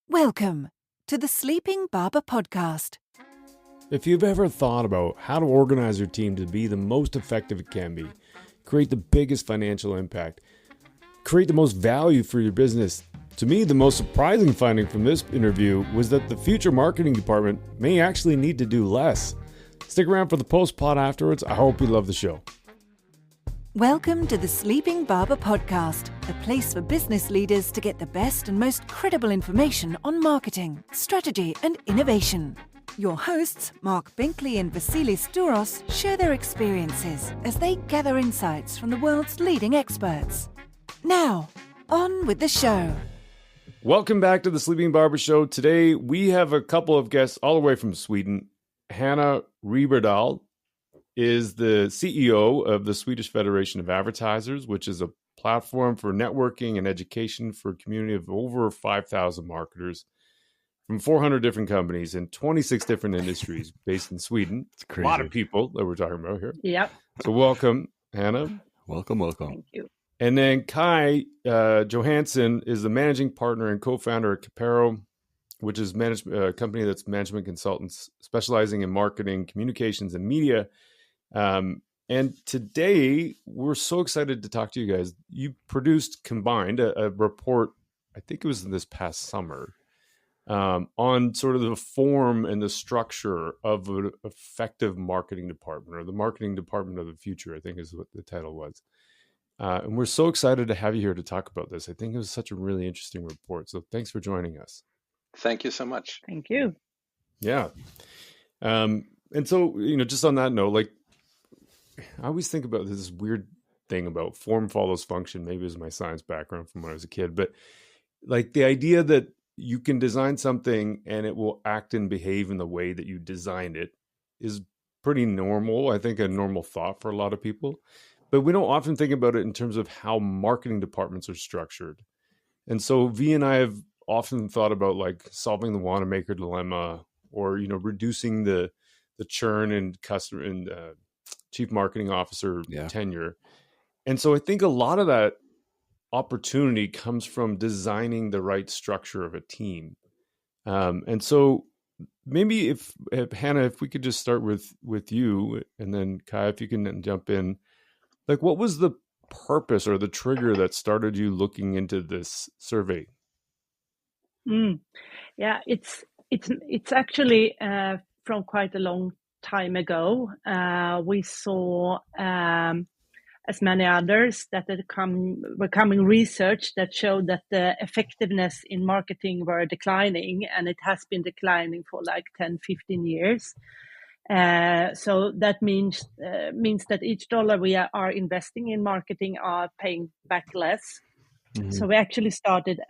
Welcome to the Sleeping Barber Podcast. If you've ever thought about how to organize your team to be the most effective it can be, create the biggest financial impact, create the most value for your business, to me, the most surprising finding from this interview was that the future marketing department may actually need to do less. Stick around for the post-pod afterwards. I hope you love the show. Welcome to the Sleeping Barber Podcast, a place for business leaders to get the best and most credible information on marketing, strategy, and innovation. Your hosts, Mark Binkley and Vasilis Douros, share their experiences as they gather insights from the world's leading experts. Now, on with the show. Welcome back to the Sleeping Barber Show. Today, we have a couple of guests all the way from Sweden. Hanna Riberdahl is the CEO of the Swedish Federation of Advertisers, which is a platform for networking and education for a community of over 5,000 marketers from 400 different companies in 26 different industries based in Sweden. It's crazy. A lot of people that we're talking about here. Yep. So welcome, Hanna. Welcome. Thank you. And then Kaj Johansson is the managing partner and co-founder at Kapero, which is a company that's management consultants specializing in marketing, communications, and media. And today, we're so excited to talk to you guys. You produced combined a report, I think it was this past summer, on sort of the form and the structure of an effective marketing department, or the marketing department of the future, I think is what the title was. And we're so excited to have you here to talk about this. I think it was such a really interesting report. So thanks for joining us. Thank you so much. Thank you. Yeah. And so, just on that note, like, I always think about this weird thing about form follows function. Maybe it was my science background from when I was a kid, but like the idea that you can design something and it will act and behave in the way that you designed it is pretty normal. I think a normal thought for a lot of people, but we don't often think about it in terms of how marketing departments are structured. And so V and I have often thought about like solving the Wanamaker dilemma, or, reducing the churn and customer and chief marketing officer tenure. And so I think a lot of that opportunity comes from designing the right structure of a team. And so maybe if Hanna, if we could just start with you, and then Kaj, if you can jump in, like what was the purpose or the trigger that started you looking into this survey? Yeah, it's actually from quite a long time ago. We saw, as many others, that were coming research that showed that the effectiveness in marketing were declining, and it has been declining for like 10, 15 years. So that means that each dollar we are investing in marketing are paying back less. Mm-hmm. So we actually started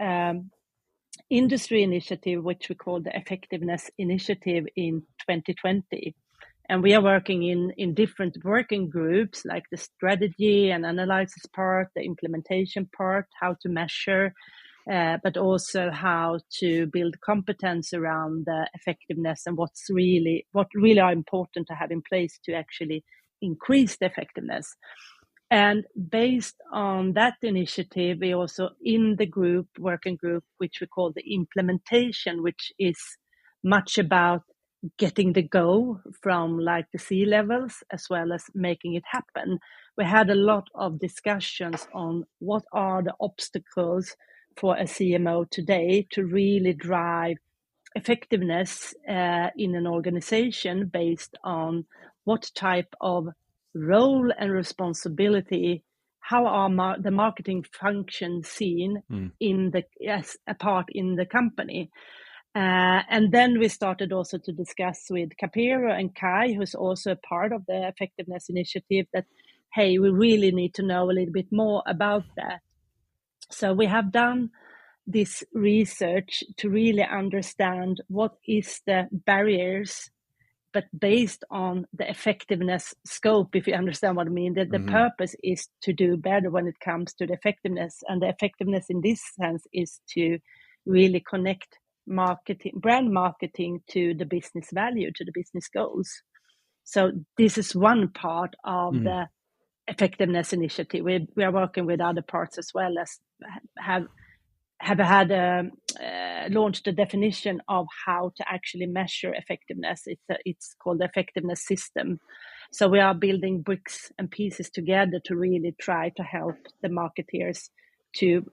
industry initiative, which we call the Effectiveness Initiative, in 2020. And we are working in different working groups, like the strategy and analysis part, the implementation part, how to measure, but also how to build competence around the effectiveness and what really are important to have in place to actually increase the effectiveness. And based on that initiative, we also in the working group, which we call the implementation, which is much about getting the go from like the C levels as well as making it happen. We had a lot of discussions on what are the obstacles for a CMO today to really drive effectiveness in an organization based on what type of role and responsibility, how are the marketing function seen a part in the company. And then we started also to discuss with Kapero and Kaj, who's also a part of the Effectiveness Initiative, that, hey, we really need to know a little bit more about that. So we have done this research to really understand what is the barriers, but based on the effectiveness scope, if you understand what I mean, that the purpose is to do better when it comes to the effectiveness. And the effectiveness in this sense is to really connect brand marketing to the business value, to the business goals. So this is one part of the Effectiveness Initiative. We are working with other parts as well, as have have had launched a definition of how to actually measure effectiveness. It's called the effectiveness system. So we are building bricks and pieces together to really try to help the marketeers to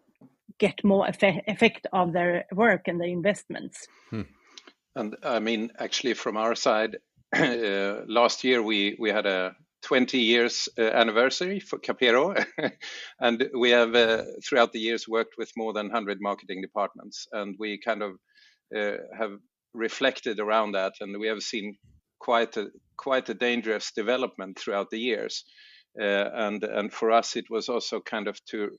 get more effect of their work and their investments. And I mean, actually, from our side, last year we had a 20 years anniversary for Kapero, and we have throughout the years worked with more than 100 marketing departments, and we kind of have reflected around that, and we have seen quite a dangerous development throughout the years, and for us it was also kind of to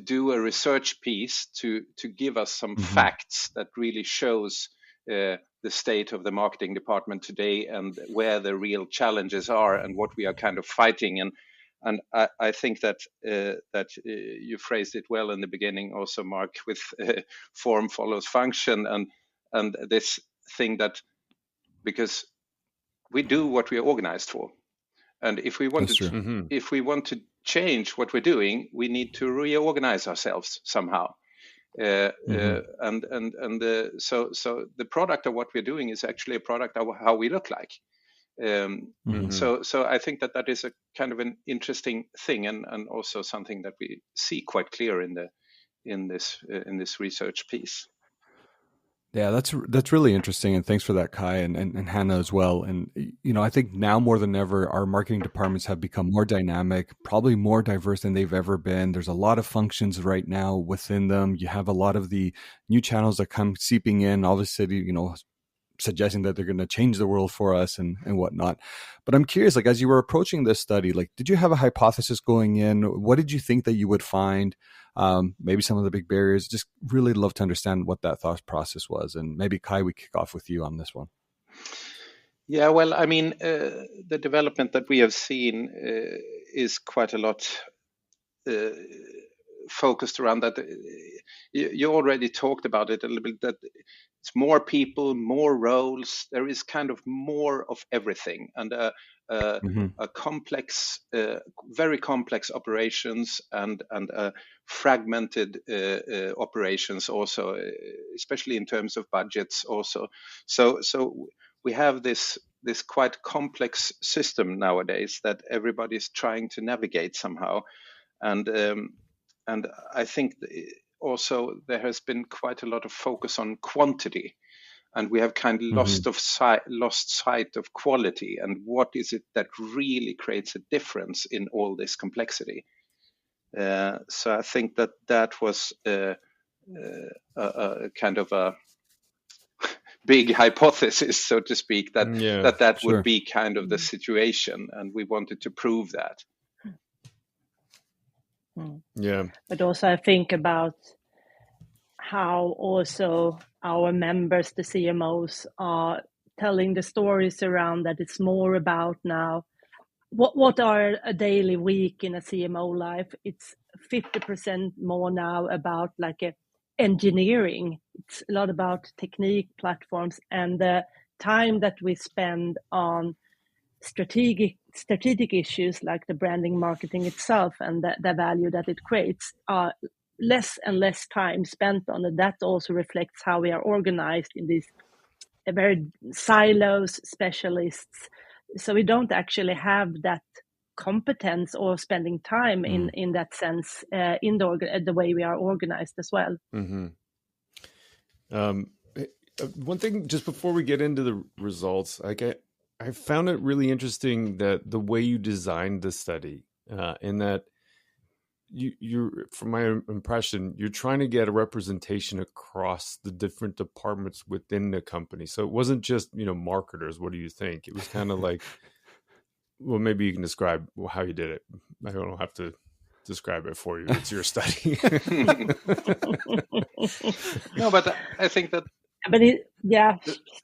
do a research piece to give us some facts that really shows the state of the marketing department today and where the real challenges are and what we are kind of fighting. And I think that you phrased it well in the beginning also, Mark, with form follows function, and this thing that, because we do what we are organized for, and if we want if we want to change what we're doing, we need to reorganize ourselves somehow. So the product of what we're doing is actually a product of how we look like. So I think that is a kind of an interesting thing, and also something that we see quite clear in this research piece. Yeah, that's really interesting, and thanks for that, Kai, and Hanna as well. And I think now more than ever, our marketing departments have become more dynamic, probably more diverse than they've ever been. There's a lot of functions right now within them. You have a lot of the new channels that come seeping in, obviously, suggesting that they're going to change the world for us and whatnot. But I'm curious, like, as you were approaching this study, like, did you have a hypothesis going in? What did you think that you would find? Maybe some of the big barriers. Just really love to understand what that thought process was. And maybe Kai, we kick off with you on this one. Yeah, well, I mean, the development that we have seen is quite a lot focused around that. You already talked about it a little bit, that it's more people, more roles. There is kind of more of everything, and a complex, very complex operations and fragmented operations also, especially in terms of budgets also. So we have this quite complex system nowadays that everybody's trying to navigate somehow, and I think also there has been quite a lot of focus on quantity, and we have kind of lost sight of quality, and what is it that really creates a difference in all this complexity. So I think that was a kind of a big hypothesis, so to speak, that would be kind of the situation, and we wanted to prove that. Yeah. But also I think about how also our members, the CMOs, are telling the stories around that. It's more about now what are a daily week in a CMO life. It's 50% more now about like engineering. It's a lot about technique, platforms, and the time that we spend on strategic issues like the branding, marketing itself, and the value that it creates are less and less time spent on it. That also reflects how we are organized in these very silos, specialists. So we don't actually have that competence or spending time in that sense in the way we are organized as well. One thing, just before we get into the results, like I found it really interesting that the way you designed the study, in that you, from my impression, you're trying to get a representation across the different departments within the company. So it wasn't just, marketers. What do you think? It was kind of like, well, maybe you can describe how you did it. I don't have to describe it for you. It's your study. No, but I think that. But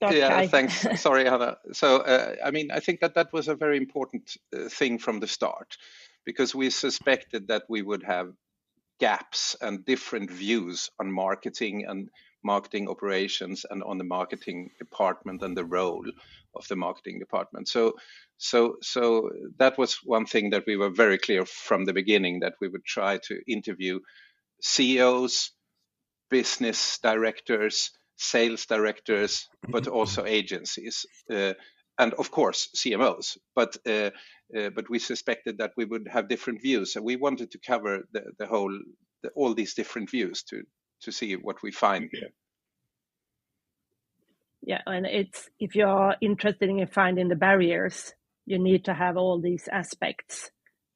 Kai. Thanks. Sorry, Hanna. So, I think that was a very important thing from the start, because we suspected that we would have gaps and different views on marketing and marketing operations and on the marketing department and the role of the marketing department. So that was one thing that we were very clear from the beginning, that we would try to interview CEOs, business directors, sales directors, but also agencies, and of course CMOs. But we suspected that we would have different views, and we wanted to cover all these different views to see what we find here. Yeah, and if you're interested in finding the barriers, you need to have all these aspects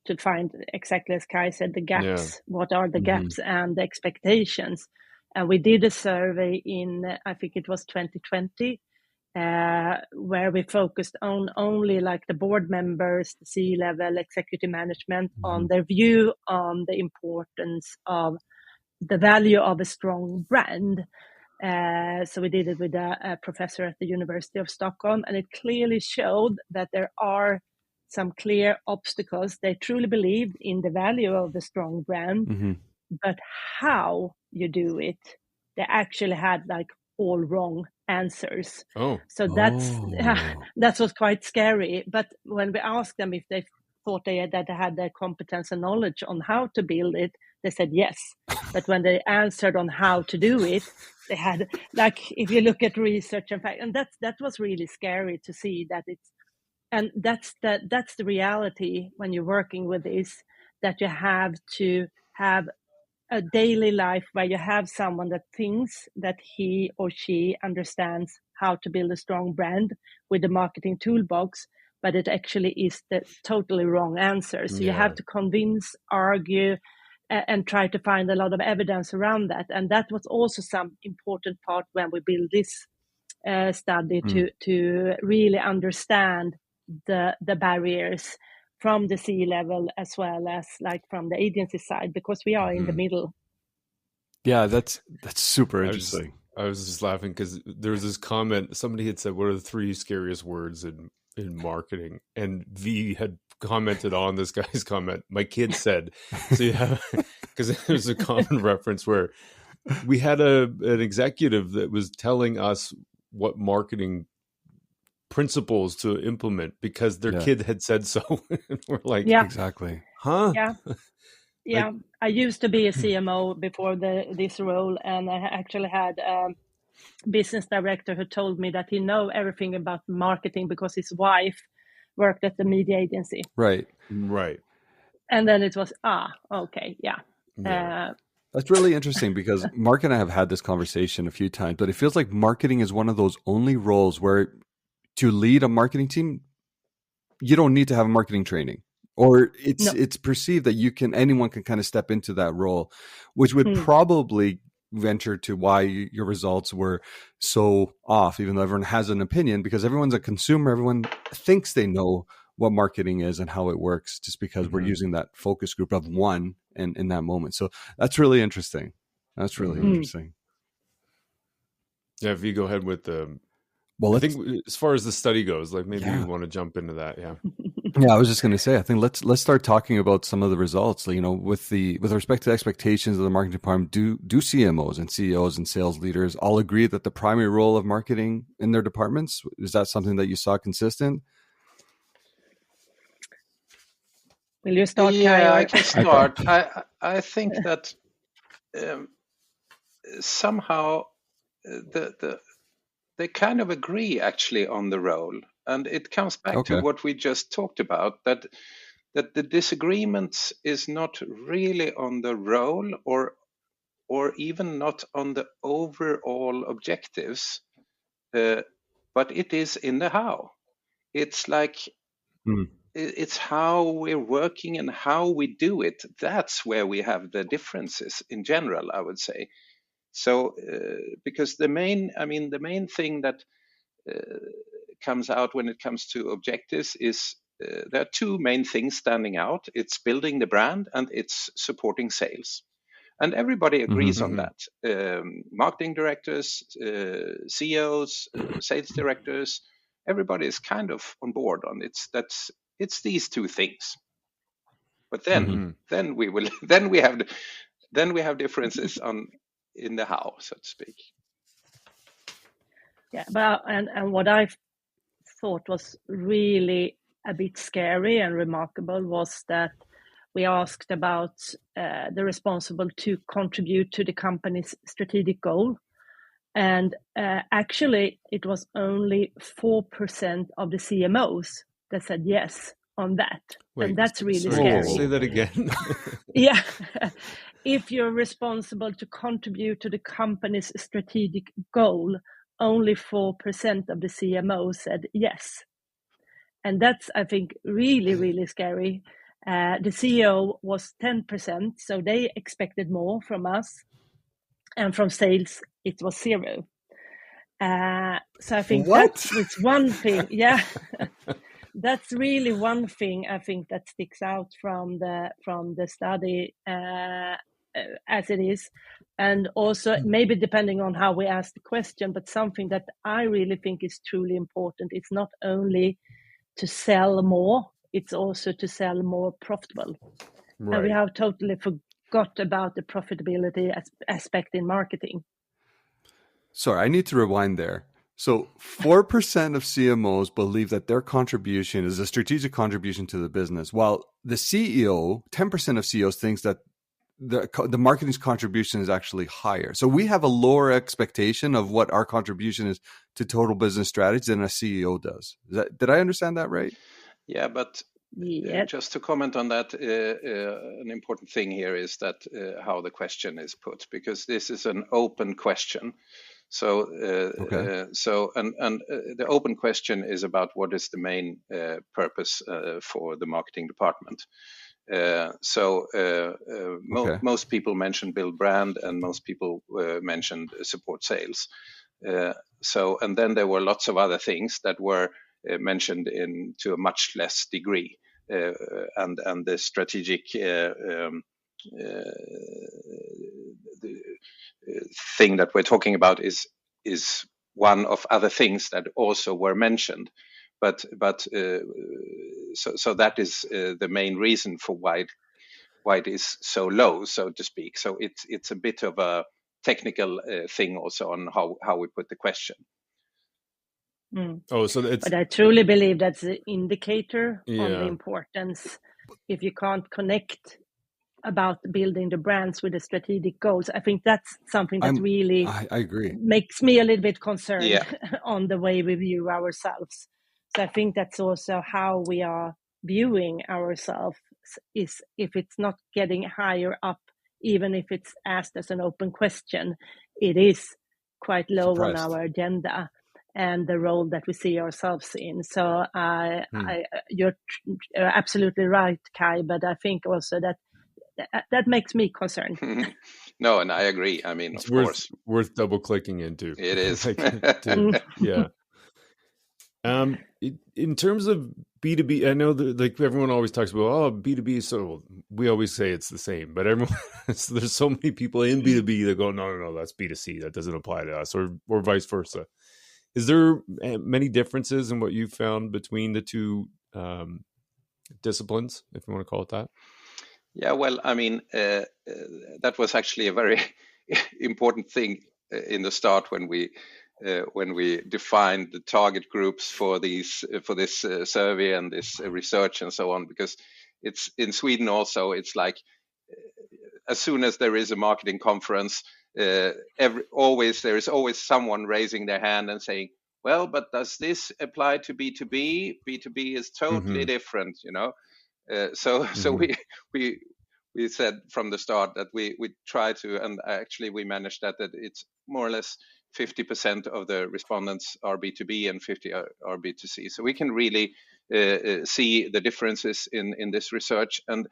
to find, exactly as Kaj said, the gaps. Yeah. What are the gaps and the expectations? And we did a survey in, I think it was 2020, where we focused on only like the board members, the C-level, executive management, on their view on the importance of the value of a strong brand. So we did it with a professor at the University of Stockholm, and it clearly showed that there are some clear obstacles. They truly believed in the value of the strong brand, but how you do it, they actually had like all wrong answers. So that was quite scary. But when we asked them if they thought they had the competence and knowledge on how to build it, they said yes. But when they answered on how to do it, they had, like, if you look at research and fact, and that was really scary to see that it's, and that's the reality when you're working with this, that you have to have a daily life where you have someone that thinks that he or she understands how to build a strong brand with the marketing toolbox, but it actually is the totally wrong answer. So you have to convince, argue, and try to find a lot of evidence around that. And that was also some important part when we built this study to really understand the barriers from the C-level as well as like from the agency side, because we are in the middle. Yeah, that's super interesting. I was just laughing because there was this comment. Somebody had said, "What are the 3 scariest words in marketing?" And V had commented on this guy's comment. My kid said, "So you have," because there's a common reference where we had an executive that was telling us what marketing principles to implement because their kid had said so. And we're like, exactly, huh? Yeah. I used to be a CMO before this role, and I actually had a business director who told me that he know everything about marketing because his wife worked at the media agency. Right. And then it was, okay, yeah. That's really interesting because Mark and I have had this conversation a few times, but it feels like marketing is one of those only roles where to lead a marketing team, you don't need to have a marketing training, or it's perceived that anyone can kind of step into that role, which would probably venture to why your results were so off, even though everyone has an opinion, because everyone's a consumer. Everyone thinks they know what marketing is and how it works just because we're using that focus group of one in that moment. So that's really interesting. Interesting. Yeah, if you go ahead with the... Well, I think as far as the study goes, like maybe you want to jump into that. Yeah. Yeah, I was just going to say, I think let's start talking about some of the results. You know, with respect to expectations of the marketing department, do CMOs and CEOs and sales leaders all agree that the primary role of marketing in their departments, is that something that you saw consistent? Will you start, Kaj? Yeah, I can start. I think that somehow they kind of agree actually on the role, and it comes back to what we just talked about, that the disagreement is not really on the role or even not on the overall objectives, but it is in the how. It's like it's how we're working and how we do it. That's where we have the differences in general, I would say. So, because the main thing that comes out when it comes to objectives is there are 2 main things standing out. It's building the brand and it's supporting sales. And everybody agrees on that. Marketing directors, CEOs, sales directors, everybody is kind of on board on it. It's these 2 things. But then we have differences in the how, so to speak. Yeah, but and what I thought was really a bit scary and remarkable was that we asked about the responsible to contribute to the company's strategic goal. And actually, it was only 4% of the CMOs that said yes on that. Wait, and that's really sorry, scary. say that again. Yeah. If you're responsible to contribute to the company's strategic goal, only 4% of the CMOs said yes. And that's, I think, really, really scary. The CEO was 10%, so they expected more from us. And from sales, it was 0. So I think that's one thing. Yeah. That's really one thing I think that sticks out from the study as it is. And also maybe depending on how we ask the question, but something that I really think is truly important. It's not only to sell more, it's also to sell more profitable. Right. And we have totally forgot about the profitability aspect in marketing. Sorry, I need to rewind there. So 4% of CMOs believe that their contribution is a strategic contribution to the business, while the CEO, 10% of CEOs thinks that the marketing's contribution is actually higher. So we have a lower expectation of what our contribution is to total business strategy than a CEO does. Did I understand that right? Yeah, but just to comment on that, an important thing here is that how the question is put, because this is an open question. So, the open question is about what is the main purpose for the marketing department. Most people mentioned build brand, and most people mentioned support sales. And then there were lots of other things that were mentioned to a much less degree, and the strategic thing that we're talking about is one of other things that also were mentioned, but so that is the main reason for why it is so low, so to speak. So it's a bit of a technical thing also on how we put the question. Oh, so it's. But I truly believe that's an indicator on the importance. If you can't connect about building the brands with the strategic goals, I think that's something that really I agree. Makes me a little bit concerned on the way we view ourselves. So I think that's also how we are viewing ourselves, is if it's not getting higher up, even if it's asked as an open question, it is quite low on our agenda and the role that we see ourselves in. So you're absolutely right, Kaj, but I think also that makes me concerned. No, and I agree. I mean, it's of course, worth double clicking into. It is. Yeah. In terms of B2B, I know that like everyone always talks about B2B. So we always say it's the same, but everyone there's so many people in B2B that go, no, that's B2C. That doesn't apply to us, or vice versa. Is there many differences in what you found between the two disciplines, if you want to call it that? Yeah, well, I mean, that was actually a very important thing in the start when we defined the target groups for this survey and this research and so on, because it's in Sweden also. It's like as soon as there is a marketing conference, there is always someone raising their hand and saying, well, but does this apply to B2B? B2B is totally different, you know. So we said from the start that we try to, and actually we managed that it's more or less 50% of the respondents are B2B and 50 are B2C. So we can really see the differences in this research, and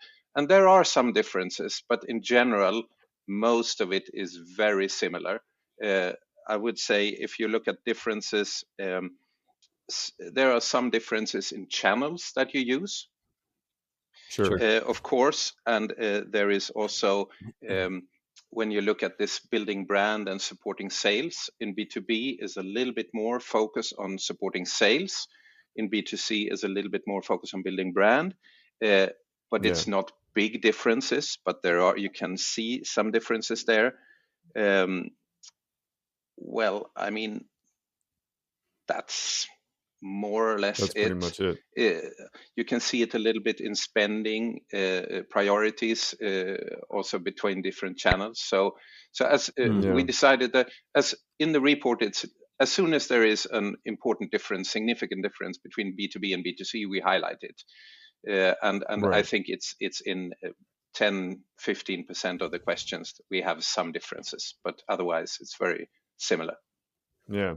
there are some differences, but in general, most of it is very similar. I would say if you look at differences, there are some differences in channels that you use. Sure. Of course, and there is also when you look at this building brand and supporting sales, in B2B is a little bit more focus on supporting sales. In B2C is a little bit more focus on building brand, but it's not big differences, but you can see some differences there. Well, I mean, that's more or less That's pretty much it. You can see it a little bit in spending priorities, also between different channels. So as we decided that, as in the report, it's as soon as there is an important difference, significant difference between B2B and B2C, we highlight it. And Right. I think it's in 10-15% of the questions we have some differences, but otherwise it's very similar. Yeah.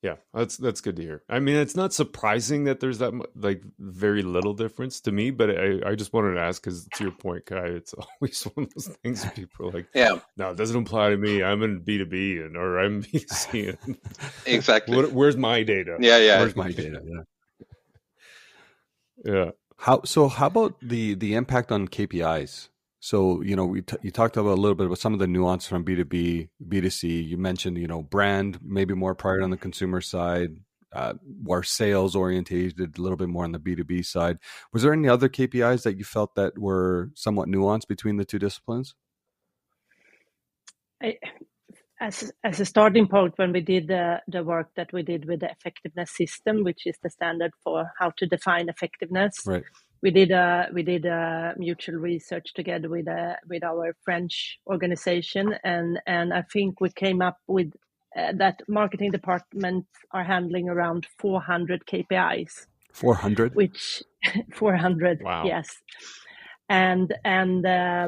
Yeah, that's good to hear. I mean, it's not surprising that there's that like very little difference to me, but I just wanted to ask because to your point, Kai, it's always one of those things that people are like, no, it doesn't apply to me. I'm in B2B or I'm B2C. Exactly. Where's my data? Yeah. Where's my data? Yeah. How about the impact on KPIs? So, you talked about a little bit about some of the nuance from B2B, B2C. You mentioned, brand, maybe more prior on the consumer side, more sales orientated, a little bit more on the B2B side. Was there any other KPIs that you felt that were somewhat nuanced between the two disciplines? As a starting point, when we did the work that we did with the effectiveness system, which is the standard for how to define effectiveness, right. We did a mutual research together with our French organization, and I think we came up with that marketing departments are handling around 400 KPIs. 400? Which 400, wow. Yes. And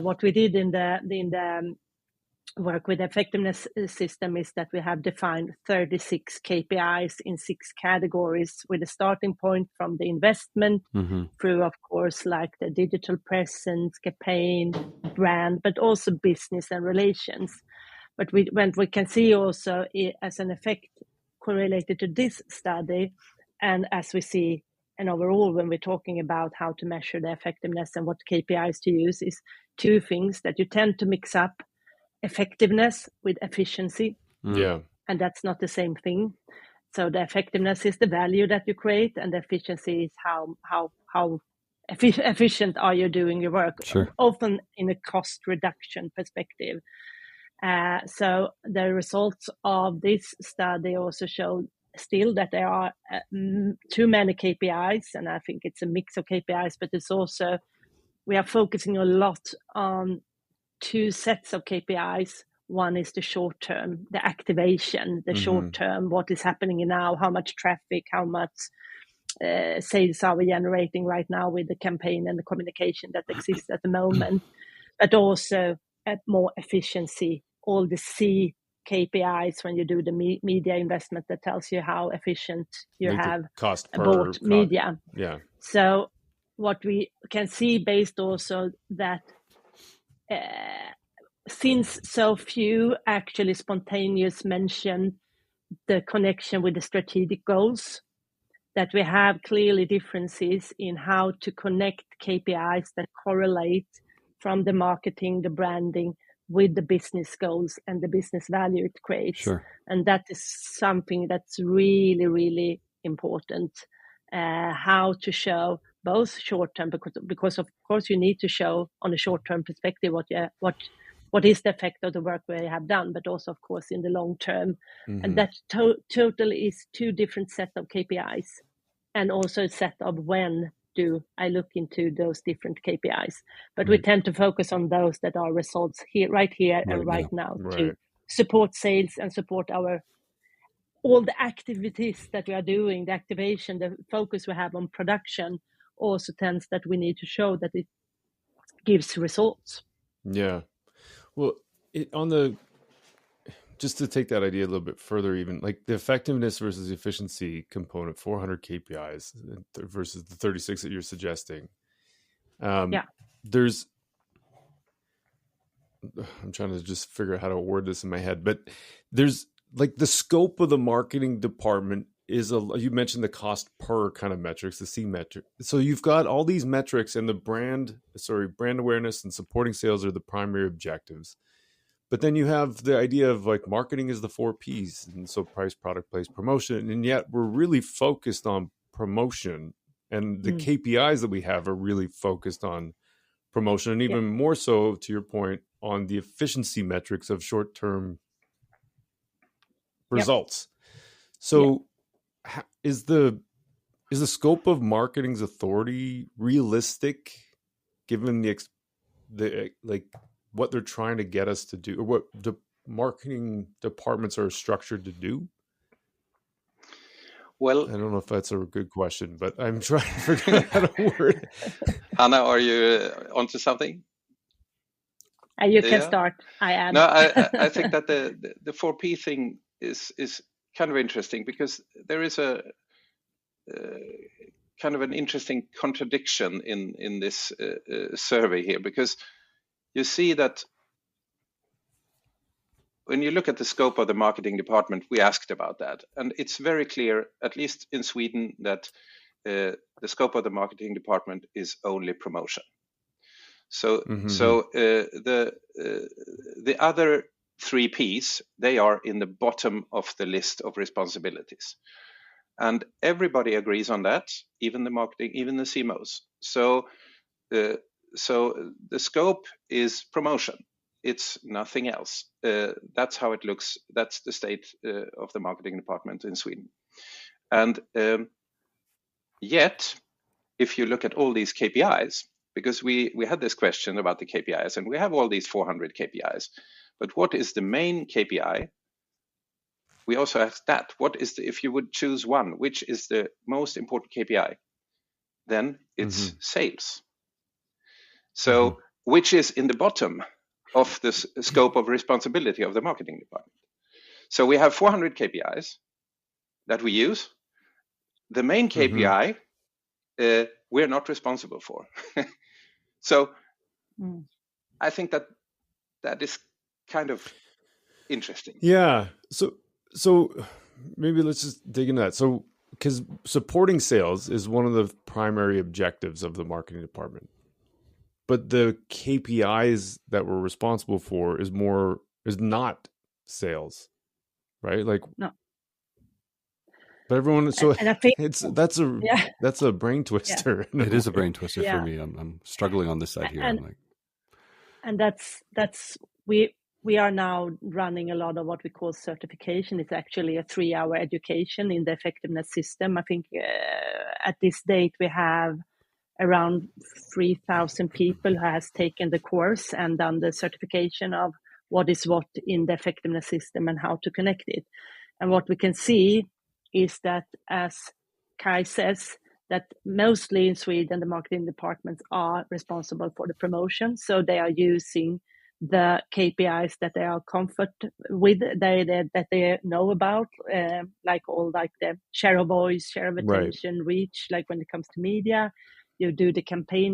what we did in the work with the effectiveness system is that we have defined 36 KPIs in 6 categories, with a starting point from the investment through, of course, like the digital presence, campaign, brand, but also business and relations. But we can see also as an effect correlated to this study, and as we see, and overall when we're talking about how to measure the effectiveness and what KPIs to use, is 2 things that you tend to mix up: effectiveness with efficiency. Yeah. And that's not the same thing. So the effectiveness is the value that you create, and the efficiency is how efficient are you doing your work, sure. Often in a cost reduction perspective. So the results of this study also show still that there are too many KPIs, and I think it's a mix of KPIs, but it's also, we are focusing a lot on 2 sets of KPIs. One is the short term, the activation, the short term, what is happening now, how much traffic, how much sales are we generating right now with the campaign and the communication that exists at the moment, but also more efficiency, all the C KPIs when you do the media investment that tells you how efficient you like have cost per bought media. Yeah. So what we can see based also that since so few actually spontaneous mention the connection with the strategic goals, that we have clearly differences in how to connect KPIs that correlate from the marketing, the branding, with the business goals and the business value it creates. Sure. And that is something that's really, really important, how to show both short-term, because of course you need to show on a short-term perspective what is the effect of the work we have done, but also of course in the long term. And that totally is 2 different sets of KPIs, and also a set of when do I look into those different KPIs. But we tend to focus on those that are results right here and right now to support sales and support all the activities that we are doing, the activation, the focus we have on production also tends that we need to show that it gives results. Yeah. Well, just to take that idea a little bit further, even like the effectiveness versus efficiency component, 400 KPIs versus the 36 that you're suggesting. I'm trying to just figure out how to word this in my head, but there's like the scope of the marketing department is you mentioned the cost per kind of metrics, the C metric. So you've got all these metrics, and the brand awareness and supporting sales are the primary objectives. But then you have the idea of like marketing is the 4 Ps. And so price, product, place, promotion. And yet we're really focused on promotion, and the KPIs that we have are really focused on promotion, and even more so, to your point, on the efficiency metrics of short-term results. So is the scope of marketing's authority realistic, given the like what they're trying to get us to do, or what the marketing departments are structured to do? Well, I don't know if that's a good question, but I'm trying to figure out how to word it. Hanna, are you onto something? You can start. I am. No, I think that the 4P thing is kind of interesting, because there is a kind of an interesting contradiction in this survey here, because you see that when you look at the scope of the marketing department, we asked about that, and it's very clear, at least in Sweden, that the scope of the marketing department is only promotion. So, the other 3 Ps, they are in the bottom of the list of responsibilities, and everybody agrees on that, even the marketing, even the CMOs. So the scope is promotion. It's nothing else. That's how it looks. That's the state of the marketing department in Sweden. And yet, if you look at all these KPIs, because we had this question about the KPIs, and we have all these 400 KPIs, but what is the main KPI? We also asked that. If you would choose one, which is the most important KPI? Then it's sales. So which is in the bottom of the scope of responsibility of the marketing department. So we have 400 KPIs that we use. The main KPI we're not responsible for. So I think that is kind of interesting. Yeah. So maybe let's just dig into that. So, because supporting sales is one of the primary objectives of the marketing department, but the KPIs that we're responsible for is not sales, right? Like, no. But everyone, so and I think, that's a brain twister. Yeah. It is a brain twister for me. I'm struggling on this side here. And that's we are now running a lot of what we call certification. It's actually a 3-hour education in the effectiveness system. I think at this date we have around 3,000 people who has taken the course and done the certification of what is what in the effectiveness system and how to connect it. And what we can see is that, as Kaj says, that mostly in Sweden, the marketing departments are responsible for the promotion. So they are using the KPIs that they are comfort with, that they know about, like the share of voice, share of attention, reach, like when it comes to media. You do the campaign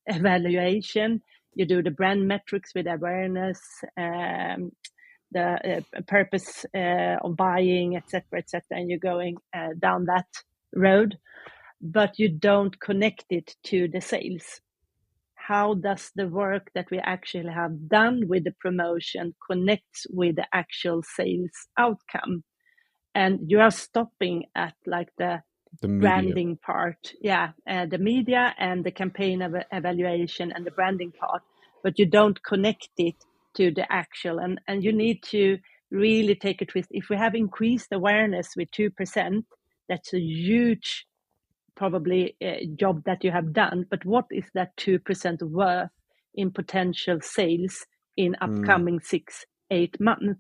evaluation, you do the brand metrics with awareness, the purpose of buying, etc., and you're going down that road, but you don't connect it to the sales. How does the work that we actually have done with the promotion connect with the actual sales outcome? And you are stopping at like the branding part, the media and the campaign evaluation and the branding part, but you don't connect it to the actual, and you need to really take a twist. If we have increased awareness with 2%, that's a huge probably job that you have done, but what is that 2% worth in potential sales in upcoming 6-8 months?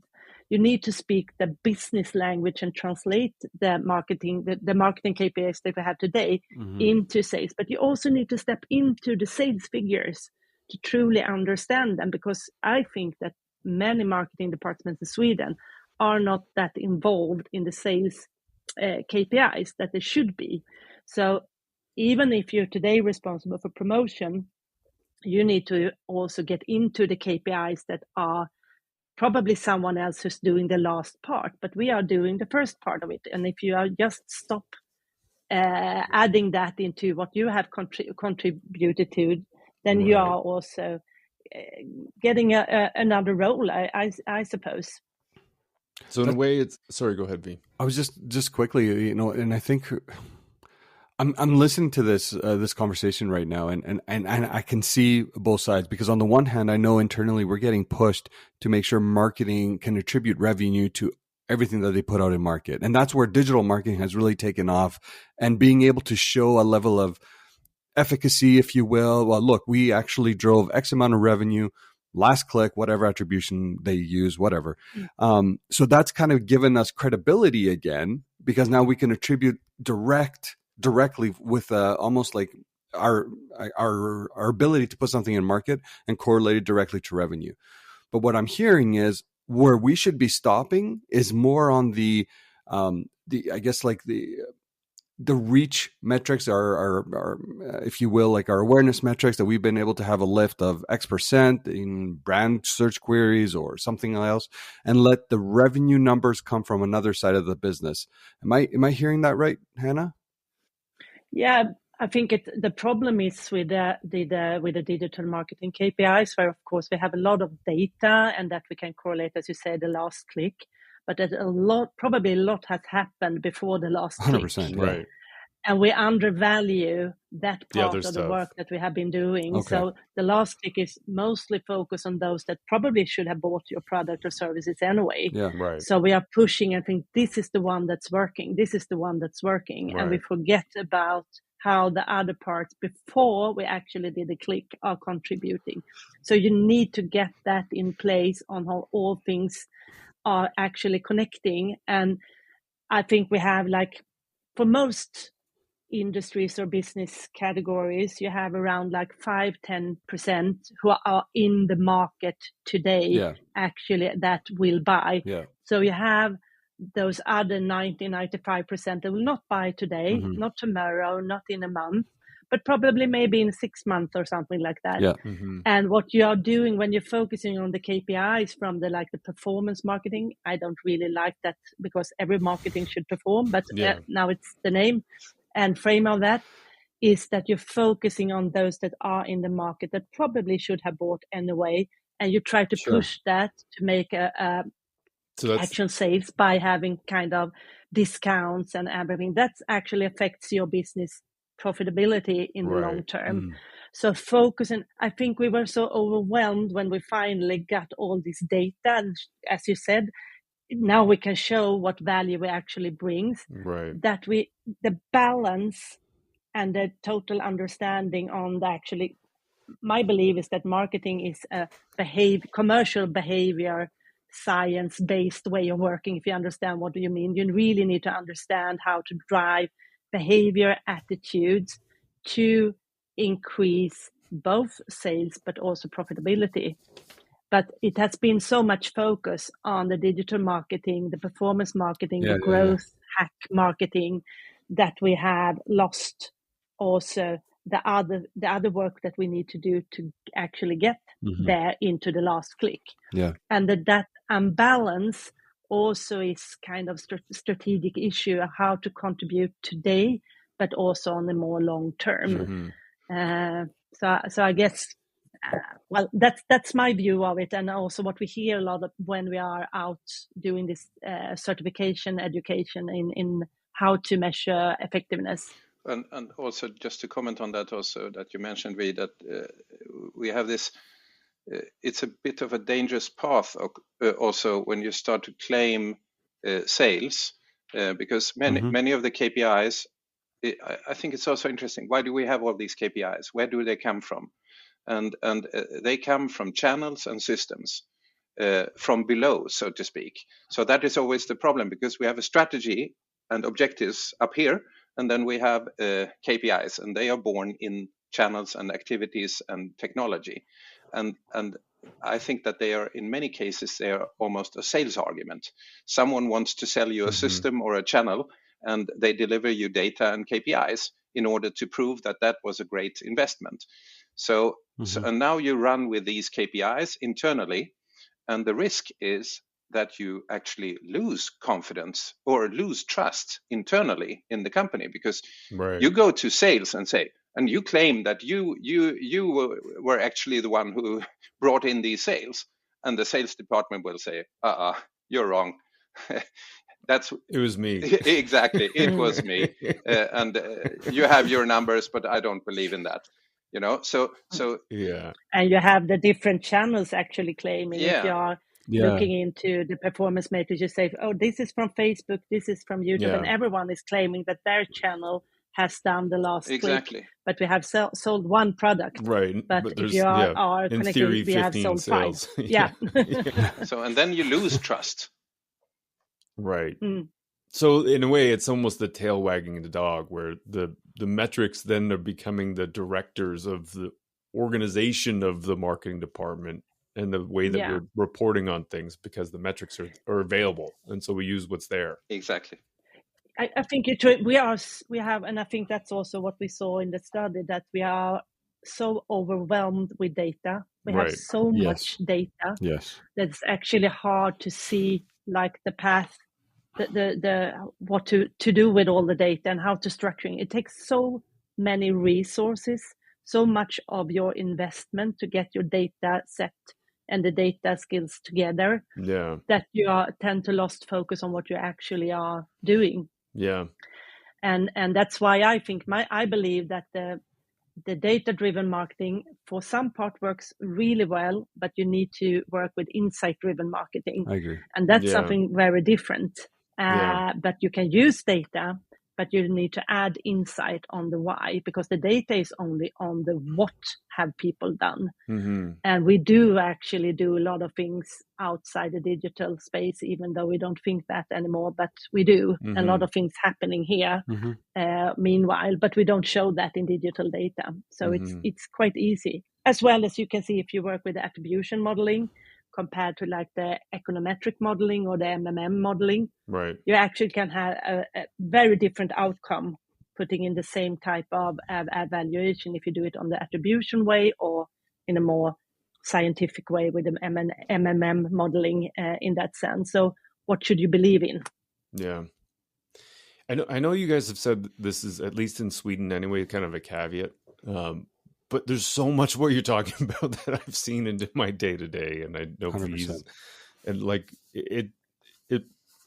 You need to speak the business language and translate the marketing KPIs that we have today into sales. But you also need to step into the sales figures to truly understand them, because I think that many marketing departments in Sweden are not that involved in the sales KPIs that they should be. So even if you're today responsible for promotion, you need to also get into the KPIs that are probably someone else who's doing the last part, but we are doing the first part of it. And if you are just stop adding that into what you have contributed to, then you are also getting another role, I suppose. So in a way, it's sorry. Go ahead, V. I was just quickly, and I think I'm listening to this conversation right now, and I can see both sides, because on the one hand, I know internally we're getting pushed to make sure marketing can attribute revenue to everything that they put out in market. And that's where digital marketing has really taken off, and being able to show a level of efficacy, if you will. Well, look, we actually drove X amount of revenue, last click, whatever attribution they use, whatever. So that's kind of given us credibility again, because now we can attribute directly with almost like our ability to put something in market and correlate it directly to revenue. But what I'm hearing is where we should be stopping is more on the I guess like the reach metrics are if you will, like our awareness metrics, that we've been able to have a lift of X% in brand search queries or something else, and let the revenue numbers come from another side of the business. Am I hearing that right, Hanna? Yeah, I think the problem is with the digital marketing KPIs, where of course we have a lot of data and that we can correlate, as you said, the last click. But that probably a lot has happened before the last 100%, click. Right. And we undervalue that part of the stuff. work that we have been doing. Okay. So the last click is mostly focused on those that probably should have bought your product or services anyway. Yeah. Right. So we are pushing and think this is the one that's working. This is the one that's working. Right. And we forget about how the other parts before we actually did the click are contributing. So you need to get that in place on how all things are actually connecting. And I think we have, like, for most industries or business categories, you have around like 5-10% who are in the market today, actually, that will buy. Yeah. So you have those other 90-95% that will not buy today, not tomorrow, not in a month, but probably maybe in 6 months or something like that. Yeah. And what you are doing when you're focusing on the KPIs from the performance marketing, I don't really like that, because every marketing should perform, but now it's the name and frame of that, is that you're focusing on those that are in the market that probably should have bought anyway, and you try to push that to make actual sales by having kind of discounts and everything. That actually affects your business profitability in the long term. So focusing, I think we were so overwhelmed when we finally got all this data, and as you said, now we can show what value we actually brings. Right. That the balance and the total understanding on the actually, my belief is that marketing is a commercial behavior science-based way of working. If you understand what you mean, you really need to understand how to drive behavior attitudes to increase both sales but also profitability. But it has been so much focus on the digital marketing, the performance marketing, the growth hack marketing, that we have lost also the other work that we need to do to actually get there into the last click. Yeah. And that imbalance also is kind of strategic issue of how to contribute today, but also on the more long term. So I guess, well, that's my view of it, and also what we hear a lot of when we are out doing this certification education in how to measure effectiveness. And also, just to comment on that, also that you mentioned, that we have this. It's a bit of a dangerous path, also when you start to claim sales, because many of the KPIs. I think it's also interesting. Why do we have all these KPIs? Where do they come from? And they come from channels and systems from below, so to speak. So that is always the problem, because we have a strategy and objectives up here, and then we have KPIs, and they are born in channels and activities and technology. And I think that they are, in many cases, they are almost a sales argument. Someone wants to sell you a system or a channel, and they deliver you data and KPIs in order to prove that that was a great investment. So and now you run with these KPIs internally, and the risk is that you actually lose confidence or lose trust internally in the company, because you go to sales and say, and you claim that you were actually the one who brought in these sales, and the sales department will say, you're wrong. It was me. Exactly, it was me. And you have your numbers, but I don't believe in that. So and you have the different channels actually claiming. If you are looking into the performance matrix. You say, oh, this is from Facebook, this is from YouTube, and everyone is claiming that their channel has done the last week, but we have sold one product, right? But if you are in connected, theory, we have sold sales. 5. Yeah. So, and then you lose trust, right? So in a way, it's almost the tail wagging the dog, where the metrics then are becoming the directors of the organization of the marketing department and the way that we're reporting on things, because the metrics are available, and so we use what's there. Exactly. I think we have, and I think that's also what we saw in the study, that we are so overwhelmed with data. We have so much data that it's actually hard to see like the path, the what to do with all the data and how to structuring. It takes so many resources, so much of your investment to get your data set and the data skills together, that you tend to lost focus on what you actually are doing. And that's why I think I believe that the data-driven marketing for some part works really well, but you need to work with insight-driven marketing. I agree. And that's something very different. But you can use data, but you need to add insight on the why, because the data is only on the what have people done. And we do actually do a lot of things outside the digital space, even though we don't think that anymore, but we do a lot of things happening here meanwhile, but we don't show that in digital data. So it's quite easy, as well as you can see if you work with attribution modeling compared to like the econometric modeling or the MMM modeling, you actually can have a very different outcome putting in the same type of evaluation if you do it on the attribution way or in a more scientific way with the MMM modeling in that sense. So what should you believe in? Yeah. I know you guys have said this is, at least in Sweden anyway, kind of a caveat. But there's so much what you're talking about that I've seen into my day-to-day, and I know 100%. fees, and like it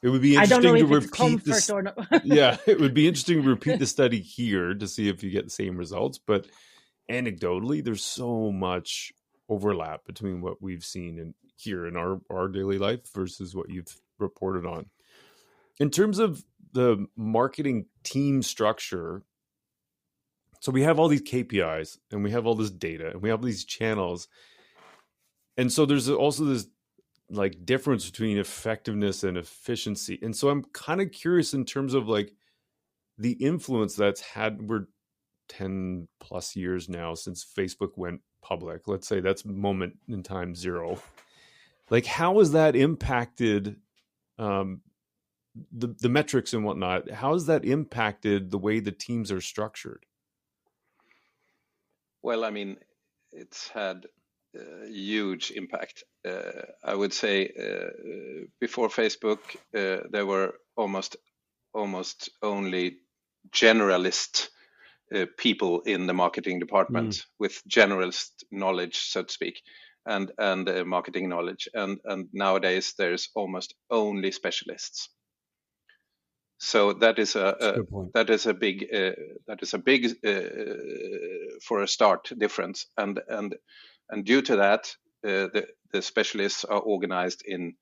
would be interesting to repeat this. Or not. Yeah, it would be interesting to repeat the study here to see if you get the same results. But anecdotally, there's so much overlap between what we've seen here in our daily life versus what you've reported on. In terms of the marketing team structure, so we have all these KPIs and we have all this data and we have these channels. And so there's also this like difference between effectiveness and efficiency. And so I'm kind of curious in terms of like the influence that's had. We're 10 plus years now since Facebook went public. Let's say that's moment in time 0. Like, how has that impacted the metrics and whatnot? How has that impacted the way the teams are structured? Well, I mean, it's had a huge impact. I would say before Facebook, there were almost only generalist people in the marketing department with generalist knowledge, so to speak, and marketing knowledge. And nowadays, there's almost only specialists. So that is a big for a start difference, and due to that, the specialists are organized in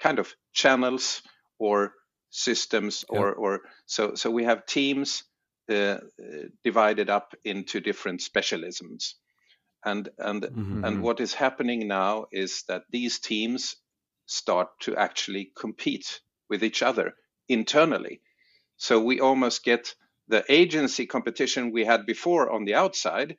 kind of channels or systems, or so we have teams divided up into different specialisms, and what is happening now is that these teams start to actually compete with each other internally. So we almost get the agency competition we had before on the outside,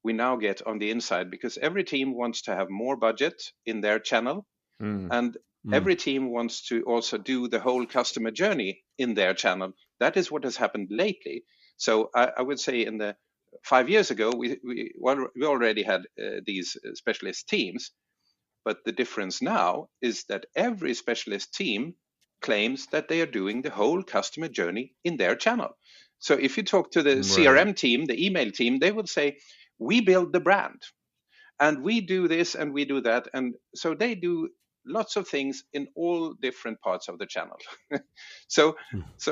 we now get on the inside, because every team wants to have more budget in their channel, and every team wants to also do the whole customer journey in their channel. That is what has happened lately. So I would say in the 5 years ago, we already had these specialist teams, but the difference now is that every specialist team claims that they are doing the whole customer journey in their channel. So if you talk to the CRM team, the email team, they would say, we build the brand and we do this and we do that. And so they do lots of things in all different parts of the channel. So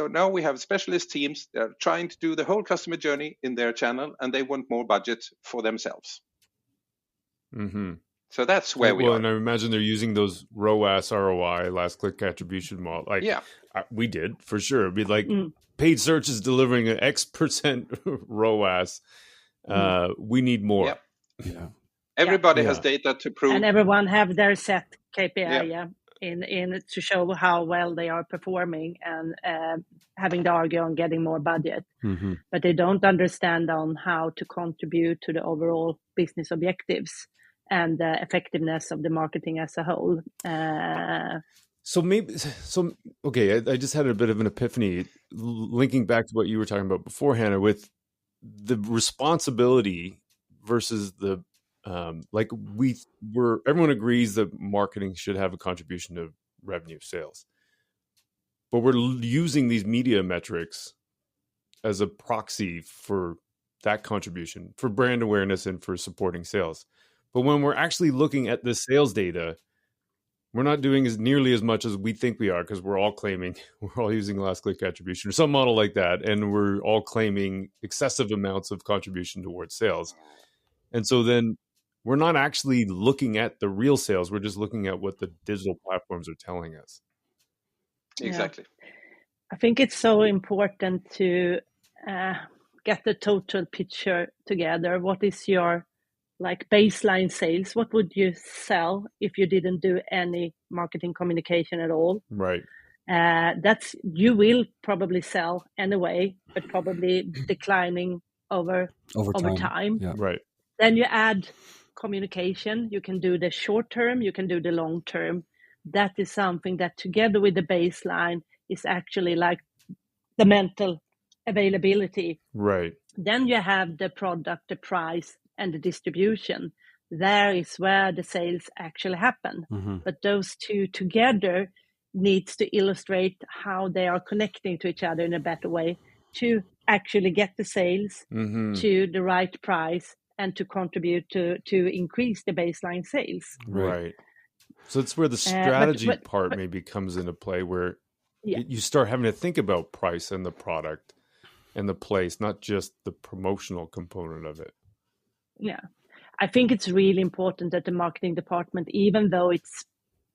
now we have specialist teams that are trying to do the whole customer journey in their channel, and they want more budget for themselves. So that's where we are. are. And I imagine they're using those ROAS, ROI, last click attribution model. Like, yeah, we did for sure. It'd be like paid search is delivering an X% ROAS. We need more. Yeah. Everybody has data to prove, and everyone have their set KPI. In to show how well they are performing and having to argue on getting more budget. Mm-hmm. But they don't understand on how to contribute to the overall business objectives and the effectiveness of the marketing as a whole. I just had a bit of an epiphany linking back to what you were talking about before, Hanna, with the responsibility versus the everyone agrees that marketing should have a contribution to revenue sales, but we're using these media metrics as a proxy for that contribution, for brand awareness and for supporting sales. But when we're actually looking at the sales data, we're not doing nearly as much as we think we are, because we're all using last click attribution or some model like that, and we're all claiming excessive amounts of contribution towards sales. And so then we're not actually looking at the real sales. We're just looking at what the digital platforms are telling us. Exactly. I think it's so important to get the total picture together. What is your baseline sales? What would you sell if you didn't do any marketing communication at all? Right. You will probably sell anyway, but probably declining over time. Yeah. Right. Then you add communication. You can do the short term, you can do the long term. That is something that together with the baseline is actually like the mental availability. Right. Then you have the product, the price, and the distribution. There is where the sales actually happen. Mm-hmm. But those two together needs to illustrate how they are connecting to each other in a better way to actually get the sales to the right price and to contribute to increase the baseline sales. Right. So that's where the strategy part maybe comes into play, where you start having to think about price and the product and the place, not just the promotional component of it. Yeah. I think it's really important that the marketing department, even though it's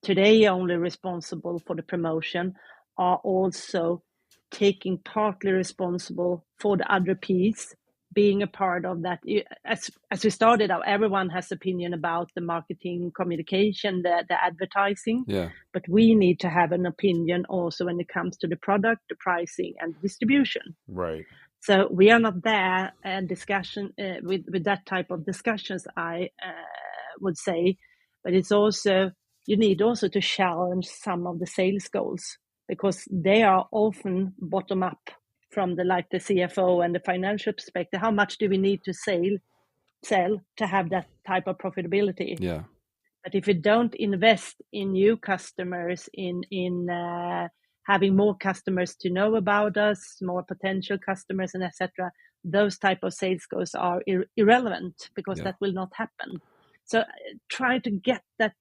today only responsible for the promotion, are also taking partly responsible for the other piece, being a part of that. As we started out, everyone has opinion about the marketing communication, the advertising, but we need to have an opinion also when it comes to the product, the pricing, and distribution. Right. So we are not there discussion with that type of discussions, I would say, but it's also, you need also to challenge some of the sales goals, because they are often bottom up from the CFO and the financial perspective. How much do we need to sell to have that type of profitability? Yeah. But if we don't invest in new customers, in having more customers to know about us, more potential customers, and etc., those type of sales goals are irrelevant, because that will not happen. So try to get that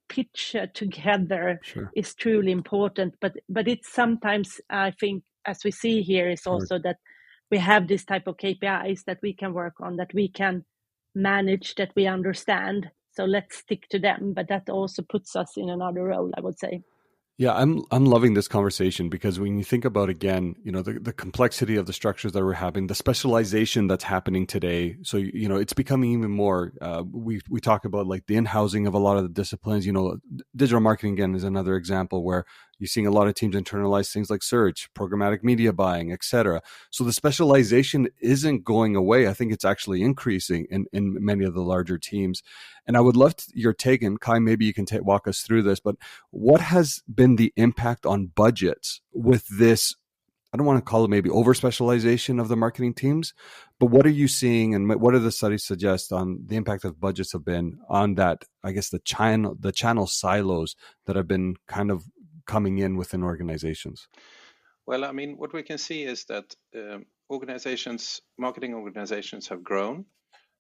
picture together is truly important. But it's sometimes, I think, as we see here, is also that we have this type of KPIs that we can work on, that we can manage, that we understand. So let's stick to them. But that also puts us in another role, I would say. Yeah, I'm loving this conversation, because when you think about, again, the complexity of the structures that we're having, the specialization that's happening today. So, it's becoming even more, we talk about like the in-housing of a lot of the disciplines. Digital marketing, again, is another example where you're seeing a lot of teams internalize things like search, programmatic media buying, etc. So the specialization isn't going away. I think it's actually increasing in many of the larger teams. And I would love your take, and Kaj, maybe you can walk us through this, but what has been the impact on budgets with this? I don't want to call it maybe over-specialization of the marketing teams, but what are you seeing, and what do the studies suggest on the impact of budgets have been on that, I guess, the channel silos that have been kind of coming in within organizations? Well, I mean, what we can see is that marketing organizations have grown,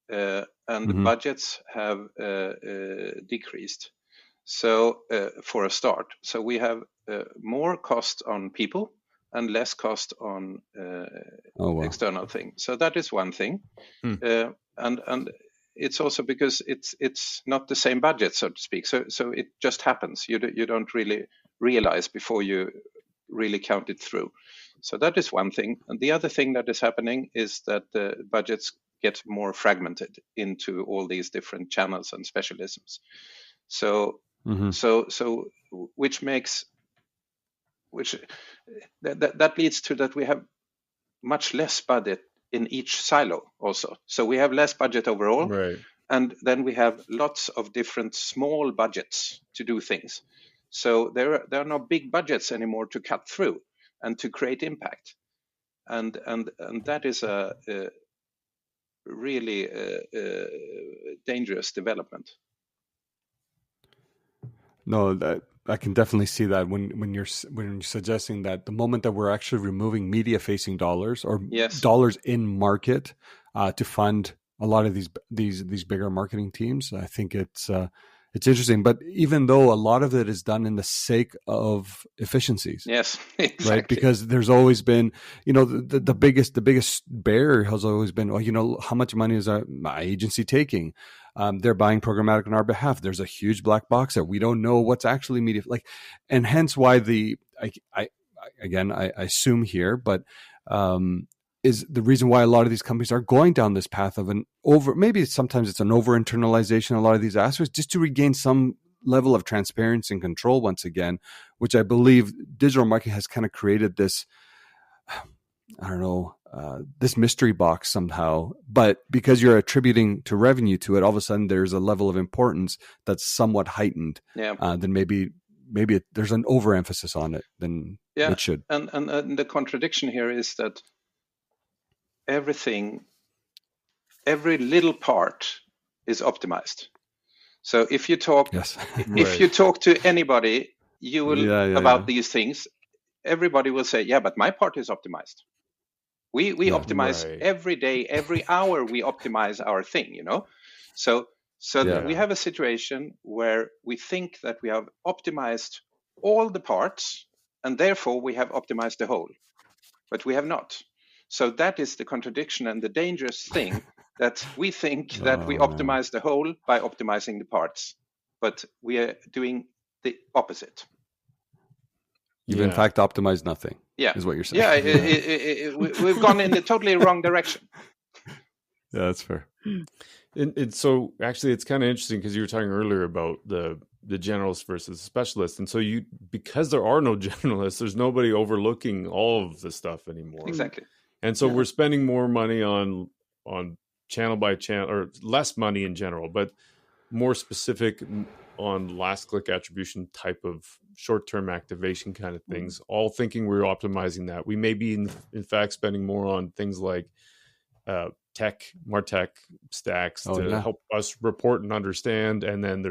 and budgets have decreased. So for a start, so we have more cost on people and less cost on external things. So that is one thing. And it's also because it's not the same budget, so to speak. So it just happens. You don't really realize before you really count it through. So that is one thing. And the other thing that is happening is that the budgets get more fragmented into all these different channels and specialisms. So which that leads to that we have much less budget in each silo also. So we have less budget overall, Right. and then we have lots of different small budgets to do things. So there are no big budgets anymore to cut through and to create impact, and that is a really dangerous development. No, that I can definitely see that when you're suggesting that the moment that we're actually removing media facing dollars or dollars in market to fund a lot of these bigger marketing teams, I think it's interesting. But even though a lot of it is done in the sake of efficiencies, yes, exactly. Right? Because there's always been, the biggest barrier has always been, how much money is my agency taking? They're buying programmatic on our behalf. There's a huge black box that we don't know what's actually media and hence why I assume here, but is the reason why a lot of these companies are going down this path of maybe sometimes it's an over internalization, a lot of these aspects, just to regain some level of transparency and control once again, which I believe digital marketing has kind of created this, this mystery box somehow, but because you're attributing to revenue to it, all of a sudden there's a level of importance that's somewhat heightened. Then maybe there's an overemphasis on it than it should. And the contradiction here is that every little part is optimized. So if you talk, if you talk to anybody, you will about these things, everybody will say, yeah, but my part is optimized. We optimize every day, every hour we optimize our thing, So we have a situation where we think that we have optimized all the parts and therefore we have optimized the whole, but we have not. So that is the contradiction and the dangerous thing that we think that we optimize the whole by optimizing the parts, but we are doing the opposite. You've in fact optimized nothing. Is what you're saying. We've gone in the totally wrong direction. Yeah, that's fair. And so actually it's kind of interesting because you were talking earlier about the generalists versus specialists. And so because there are no generalists, there's nobody overlooking all of the stuff anymore. Exactly. And so we're spending more money on channel by channel, or less money in general, but more specific on last click attribution type of short-term activation kind of things, all thinking we're optimizing that. We may be in fact spending more on things like MarTech stacks to help us report and understand. And then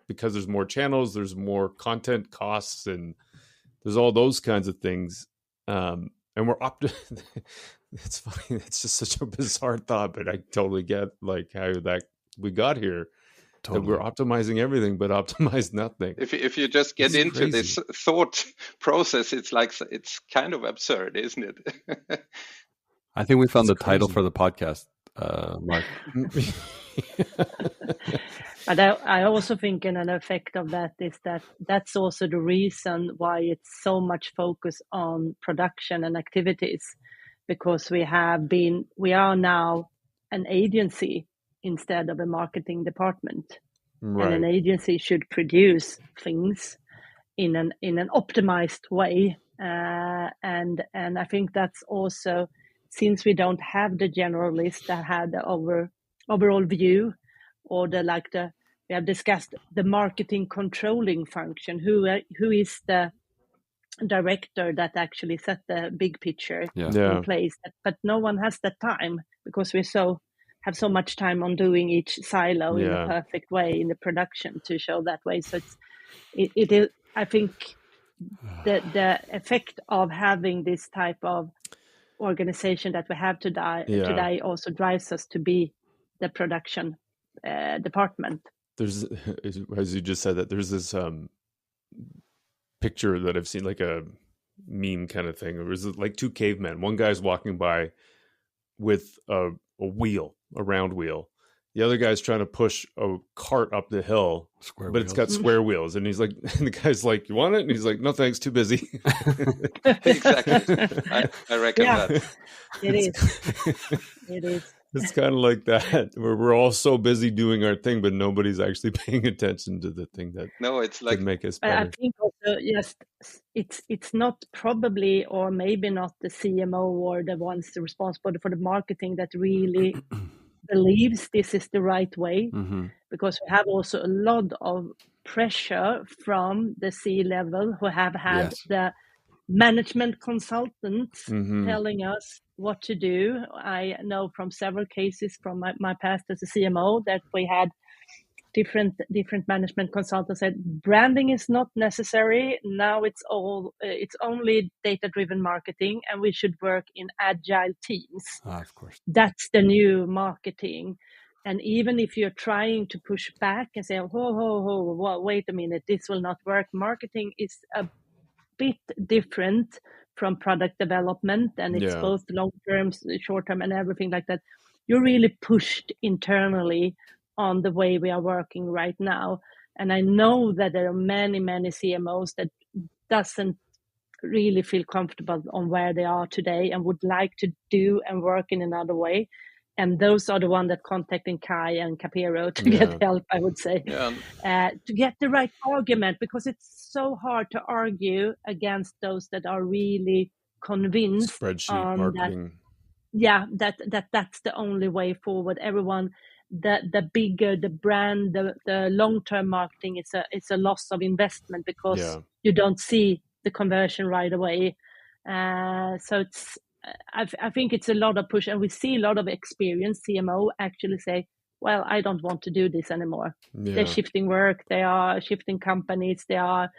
because there's more channels, there's more content costs, and there's all those kinds of things. And we're it's funny. It's just such a bizarre thought, but I totally get how that we got here. Totally. That we're optimizing everything, but optimize nothing. If you just get into this thought process, it's kind of absurd, isn't it? I think we found the title for the podcast, Mark. But I also think an effect of that is that's also the reason why it's so much focus on production and activities, because we are now an agency instead of a marketing department. Right. And an agency should produce things in an optimized way. And I think that's also, since we don't have the generalist that had the overall view, or we have discussed the marketing controlling function, who is the director that actually set the big picture in place. But no one has that time, because we have so much time on doing each silo in a perfect way in the production to show that way. So it is, I think the effect of having this type of organization that we have today also drives us to be the production department. There's, as you just said, that there's this picture that I've seen, like a meme kind of thing. It was like two cavemen. One guy's walking by with a round wheel, the other guy's trying to push a cart up the hill, it's got square wheels. And he's like, and the guy's like, you want it? And he's like, no, thanks, too busy. Exactly. I reckon that. It is. It is. It's kind of like that, where we're all so busy doing our thing, but nobody's actually paying attention to the thing that it's like could make us better. I think also, yes, it's not probably, or maybe not the CMO or the ones responsible for the marketing that really believes this is the right way, because we have also a lot of pressure from the C-level who have had the management consultants telling us what to do. I know from several cases from my past as a CMO that we had different management consultants said branding is not necessary. Now it's only data-driven marketing, and we should work in agile teams. Of course. That's the new marketing. And even if you're trying to push back and say, wait a minute, this will not work. Marketing is a bit different from product development, and it's both long-term, short-term, and everything like that. You're really pushed internally on the way we are working right now. And I know that there are many CMOs that doesn't really feel comfortable on where they are today and would like to do and work in another way. And those are the ones that contacting Kaj and Kapero to get help, I would say, to get the right argument, because it's so hard to argue against those that are really convinced spreadsheet marketing. That's the only way forward. Everyone, the bigger the brand, the long-term marketing, it's a loss of investment because you don't see the conversion right away. So it's. I think it's a lot of push, and we see a lot of experienced CMO actually say, well, I don't want to do this anymore. They're shifting work, they are shifting companies, they are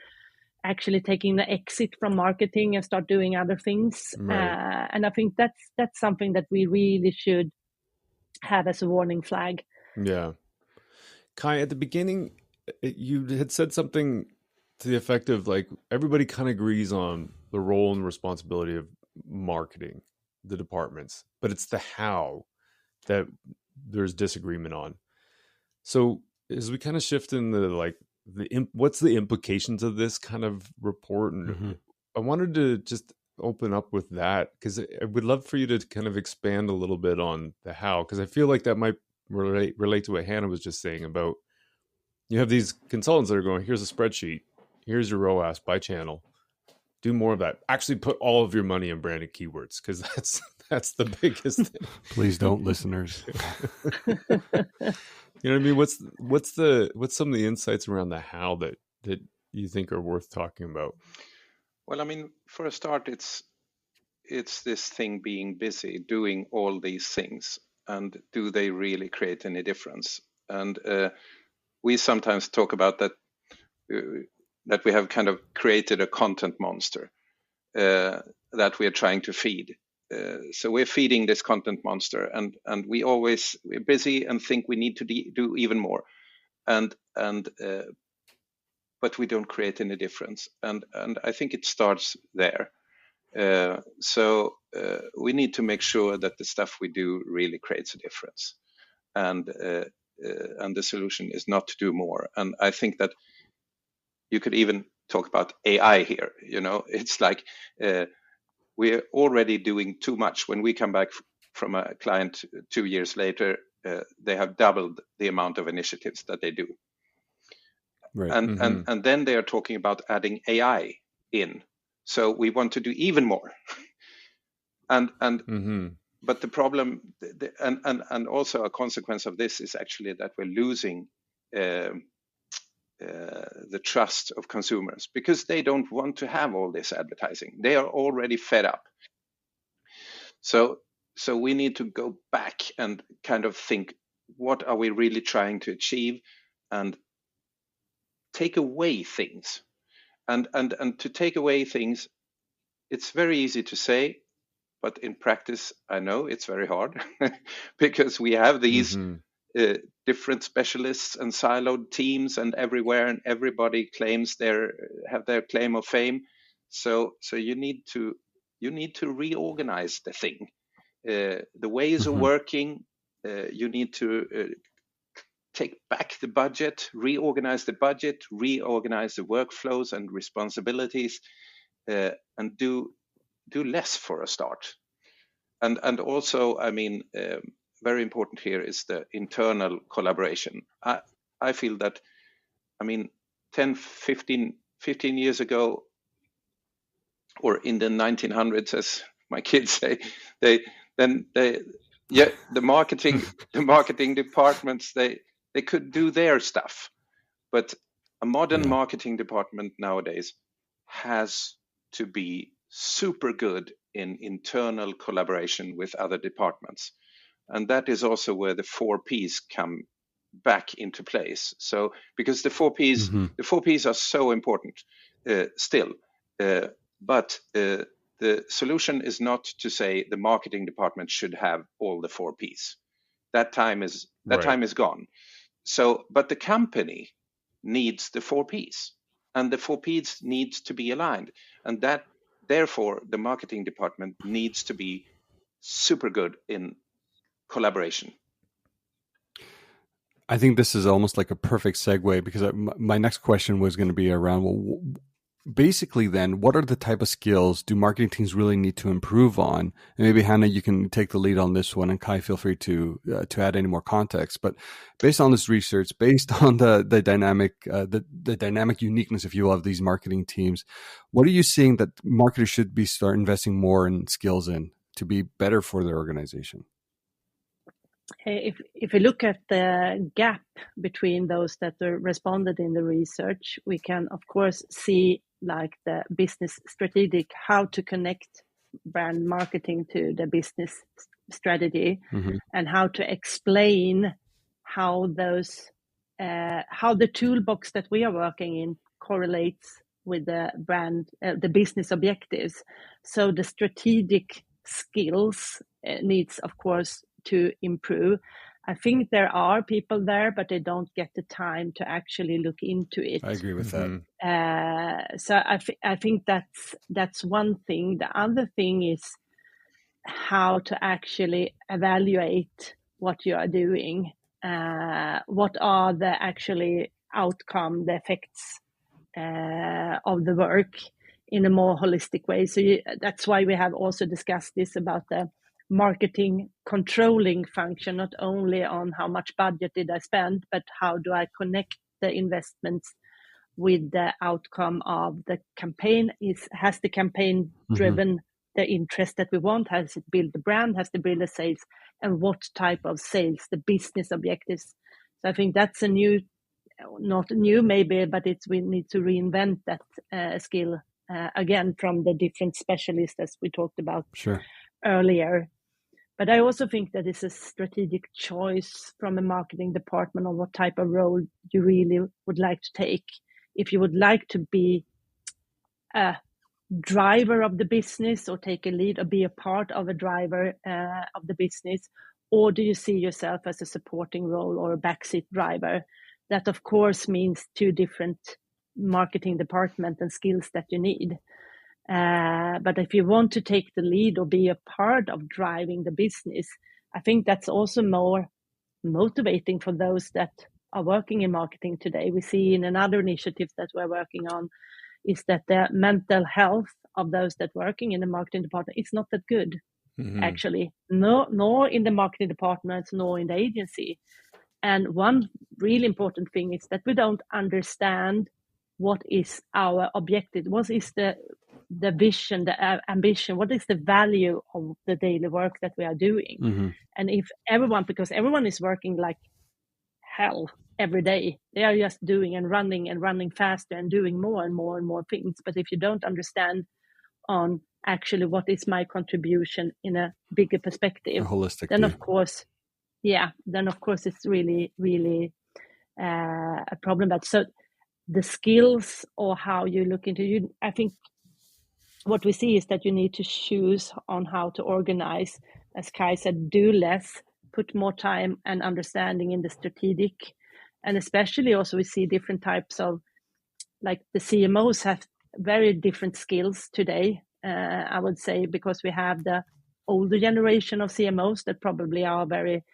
actually taking the exit from marketing and start doing other things. And I think that's something that we really should have as a warning flag. Yeah. Kaj, at the beginning, you had said something to the effect of like, everybody kind of agrees on the role and responsibility of marketing, the departments, but it's the how that there's disagreement on. So as we kind of shift into like what's the implications of this kind of report, and I wanted to just open up with that, because I would love for you to kind of expand a little bit on the how, because I feel like that might relate to what Hanna was just saying about, you have these consultants that are going, here's a spreadsheet, here's your ROAS by channel, do more of that. Actually put all of your money in branded keywords, because that's the biggest thing. Please don't, listeners. You know what I mean? What's some of the insights around the how that you think are worth talking about? Well, I mean, for a start, it's this thing being busy doing all these things, and do they really create any difference? And we sometimes talk about that we have kind of created a content monster that we are trying to feed. So we're feeding this content monster, and we're busy and think we need to do even more, but we don't create any difference. And I think it starts there. So we need to make sure that the stuff we do really creates a difference, and the solution is not to do more. And I think that you could even talk about AI here. You know, it's like we're already doing too much. When we come back from a client 2 years later, they have doubled the amount of initiatives that they do. Right. And then they are talking about adding AI in. So we want to do even more. But the problem, and also a consequence of this is actually that we're losing the trust of consumers, because they don't want to have all this advertising. They are already fed up. So we need to go back and kind of think, what are we really trying to achieve, and take away things. And to take away things, it's very easy to say, but in practice, I know it's very hard because we have these different specialists and siloed teams and everywhere, and everybody claims have their claim of fame. So you need to reorganize the thing. The ways of working, you need to take back the budget, reorganize the budget, reorganize the workflows and responsibilities, and do less for a start. And also, I mean, very important here is the internal collaboration. I feel that, I mean, 10, 15 years ago, or in the 1900s, as my kids say, the marketing departments, they could do their stuff, but a modern marketing department nowadays has to be super good in internal collaboration with other departments, and that is also where the 4 Ps come back into place. So because the 4 Ps, the 4 Ps are so important still, but the solution is not to say the marketing department should have all the 4 Ps. That time is gone. So, but the company needs the 4 Ps, and the 4 Ps needs to be aligned, and that therefore the marketing department needs to be super good in collaboration. I think this is almost like a perfect segue, because my next question was going to be around, well, basically then, what are the type of skills do marketing teams really need to improve on? And maybe Hanna, you can take the lead on this one, and Kaj, feel free to add any more context. But based on this research, based on the dynamic uniqueness, if you will, of these marketing teams, what are you seeing that marketers should start investing more in skills in to be better for their organization? If we look at the gap between those that responded in the research, we can of course see like the business strategic, how to connect brand marketing to the business strategy, and how to explain how those how the toolbox that we are working in correlates with the brand, the business objectives. So the strategic skills needs, of course, to improve. I think there are people there, but they don't get the time to actually look into it. I agree with that. So I think that's one thing. The other thing is how to actually evaluate what you are doing. What are the actually outcome, the effects of the work in a more holistic way. So that's why we have also discussed this about the marketing controlling function, not only on how much budget did I spend, but how do I connect the investments with the outcome of the campaign. Has the campaign driven the interest that we want? Has it built the brand? Has it built the sales? And what type of sales, the business objectives? So I think that's a new, not new maybe, but we need to reinvent that skill again from the different specialists as we talked about earlier. But I also think that it's a strategic choice from a marketing department on what type of role you really would like to take. If you would like to be a driver of the business or take a lead or be a part of a driver of the business, or do you see yourself as a supporting role or a backseat driver? That, of course, means two different marketing departments and skills that you need. But if you want to take the lead or be a part of driving the business, I think that's also more motivating for those that are working in marketing today. We see in another initiative that we're working on is that the mental health of those that are working in the marketing department is not that good, actually, nor in the marketing departments, nor in the agency. And one really important thing is that we don't understand what is our objective, what is the vision, the ambition, what is the value of the daily work that we are doing. And if everyone, because everyone is working like hell every day, they are just doing and running faster and doing more and more and more things. But if you don't understand on actually what is my contribution in a bigger perspective, then of course, it's really, really a problem. But so the skills or how you look into you, I think what we see is that you need to choose on how to organize, as Kaj said, do less, put more time and understanding in the strategic. And especially also we see different types of, like the CMOs have very different skills today, I would say, because we have the older generation of CMOs that probably are very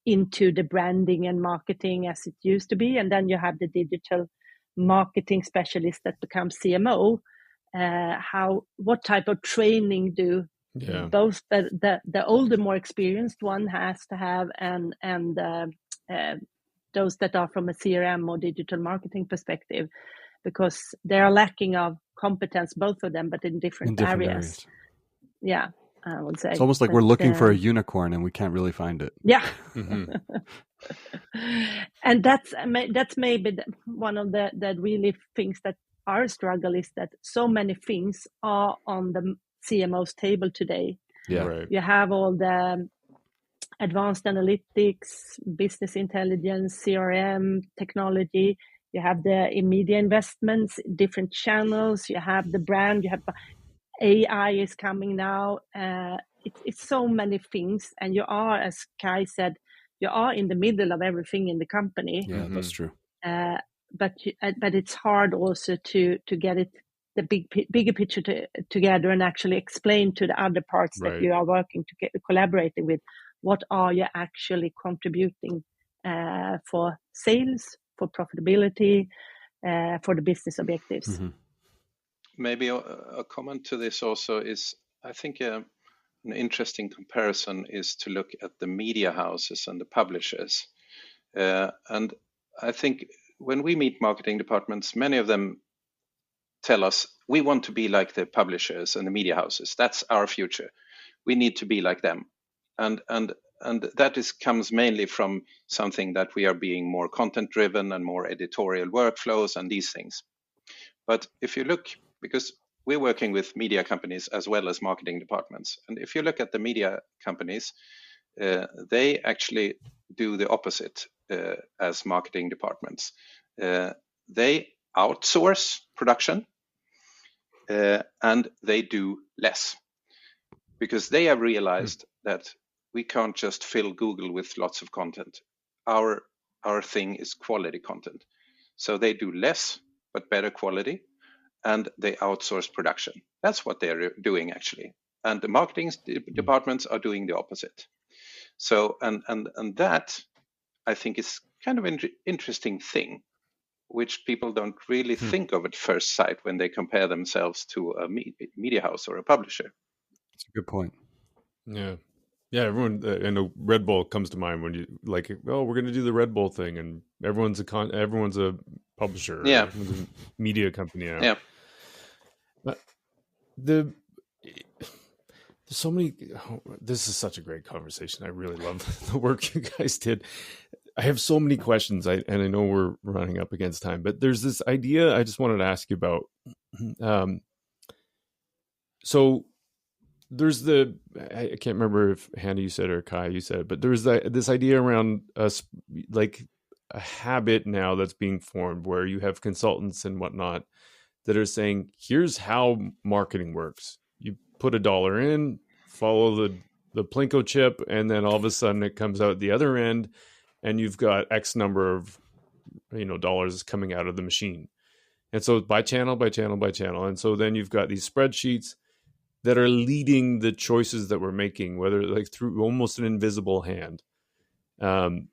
into the branding and marketing as it used to be. And then you have the digital marketing specialist that becomes CMO. What type of training do both the older, more experienced one has to have, and those that are from a CRM or digital marketing perspective, because they are lacking of competence, both of them, but in different areas. Yeah, I would say. It's almost like we're looking for a unicorn and we can't really find it. Yeah. And that's maybe one of the really things that our struggle is, that so many things are on the CMO's table today. Yeah. Right. You have all the advanced analytics, business intelligence, CRM, technology. You have the media investments, different channels. You have the brand. You have AI is coming now. It's so many things, and you are, as Kai said, you are in the middle of everything in the company. Yeah, that's true. But it's hard also to get it, the bigger picture together, and actually explain to the other parts that you are working to collaborating with, what are you actually contributing for sales, for profitability, for the business objectives. Maybe a comment to this also is, I think an interesting comparison is to look at the media houses and the publishers. And I think when we meet marketing departments, many of them tell us, we want to be like the publishers and the media houses. That's our future. We need to be like them. And that comes mainly from something that we are being more content driven and more editorial workflows and these things. But if you look, because we're working with media companies as well as marketing departments, and if you look at the media companies, they actually do the opposite as marketing departments. They outsource production and they do less, because they have realized that we can't just fill Google with lots of content. Our thing is quality content. So they do less, but better quality, and they outsource production. That's what they're doing, actually. And the marketing departments are doing the opposite. So, and that, I think, is kind of an interesting thing, which people don't really think of at first sight when they compare themselves to a media house or a publisher. That's a good point. Yeah. Yeah, everyone, I know Red Bull comes to mind when you like, oh, we're going to do the Red Bull thing, and everyone's a publisher, everyone's a media company now. Yeah, but there's so many. This is such a great conversation. I really love the work you guys did. I have so many questions, and I know we're running up against time, but there's this idea I just wanted to ask you about. So. There's I can't remember if Hanna you said or Kai you said, but there's this idea around us, like a habit now that's being formed where you have consultants and whatnot that are saying, here's how marketing works. You put $1 in, follow the Plinko chip, and then all of a sudden it comes out the other end and you've got X number of, dollars coming out of the machine. And so by channel, by channel, by channel. And so then you've got these spreadsheets that are leading the choices that we're making, whether like through almost an invisible hand. And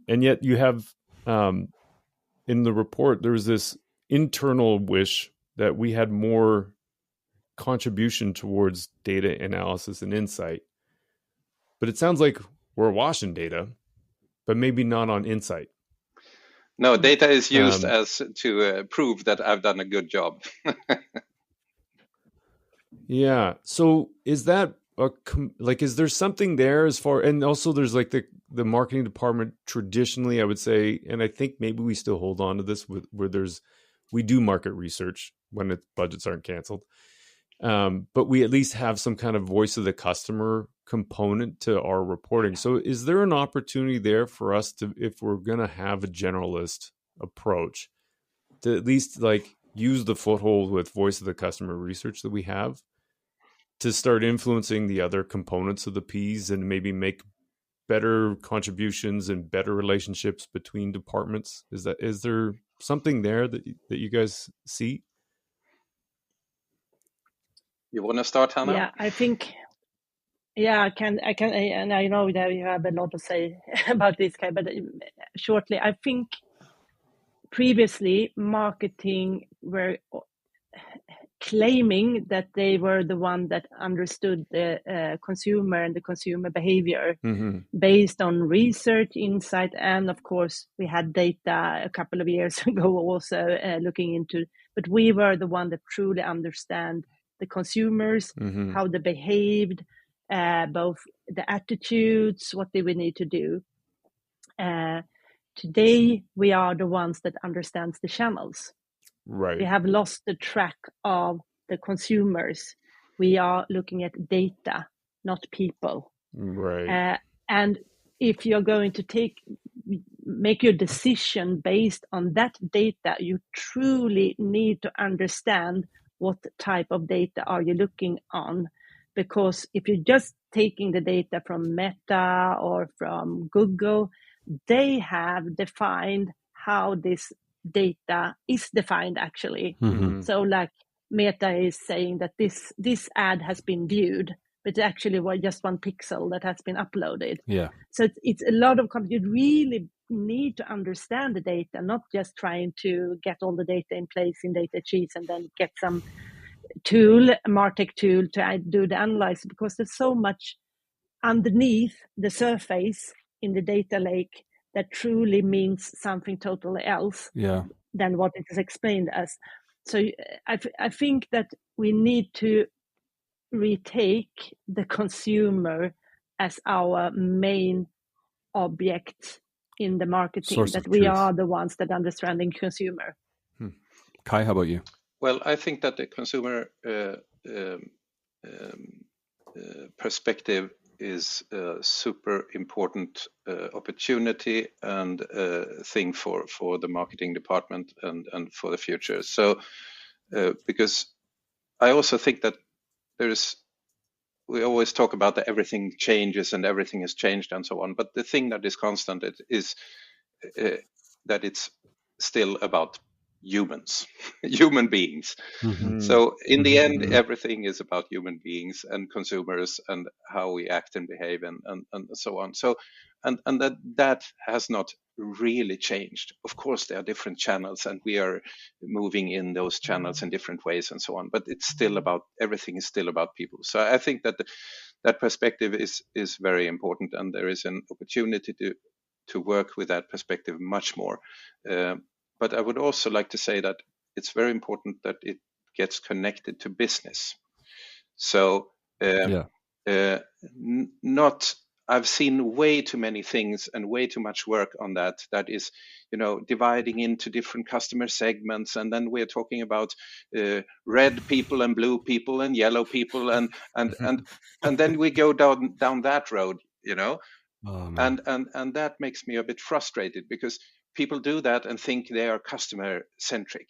yet you have, in the report, there was this internal wish that we had more contribution towards data analysis and insight. But it sounds like we're washing data, but maybe not on insight. No, data is used as to prove that I've done a good job. Yeah. So is that is there something there as far, and also there's like the marketing department traditionally, I would say, and I think maybe we still hold on to this where we do market research when budgets aren't canceled. But we at least have some kind of voice of the customer component to our reporting. So is there an opportunity there for us to, if we're going to have a generalist approach, to at least like use the foothold with voice of the customer research that we have to start influencing the other components of the Ps and maybe make better contributions and better relationships between departments? Is there something there that you guys see? You want to start, Hanna? Yeah, I think Yeah, I can, and I know that you have a lot to say about this, Kai, but shortly, I think previously marketing were claiming that they were the one that understood the consumer and the consumer behavior based on research, insight, and of course we had data a couple of years ago also looking into, but we were the one that truly understand the consumers, how they behaved, both the attitudes, what they would need to do. Today we are the ones that understands the channels. Right. We have lost the track of the consumers. We are looking at data, not people. Right. And if you're going to make your decision based on that data, you truly need to understand what type of data are you looking on. Because if you're just taking the data from Meta or from Google, they have defined how this data is defined actually. So like Meta is saying that this ad has been viewed, but actually was just one pixel that has been uploaded. Yeah. So it's a lot of you really need to understand the data, not just trying to get all the data in place in data sheets and then get some tool, a MarTech tool to do the analysis, because there's so much underneath the surface in the data lake that truly means something totally else than what it is explained as. So I think that we need to retake the consumer as our main object in the marketing, Source that of we truth. are the ones that understand the consumer. Kai, how about you? Well, I think that the consumer perspective is a super important opportunity and thing for the marketing department and for the future. So, because I also think that we always talk about that everything changes and everything has changed and so on. But the thing that is constant is that it's still about humans, human beings. So in the end, everything is about human beings and consumers and how we act and behave and so on. So, and that has not really changed. Of course, there are different channels and we are moving in those channels in different ways and so on, but it's still about, everything is still about people. So I think that that perspective is very important, and there is an opportunity to work with that perspective much more. But I would also like to say that it's very important that it gets connected to business. So I've seen way too many things and way too much work on that is, dividing into different customer segments. And then we're talking about red people and blue people and yellow people. And then we go down that road, and that makes me a bit frustrated, because people do that and think they are customer centric.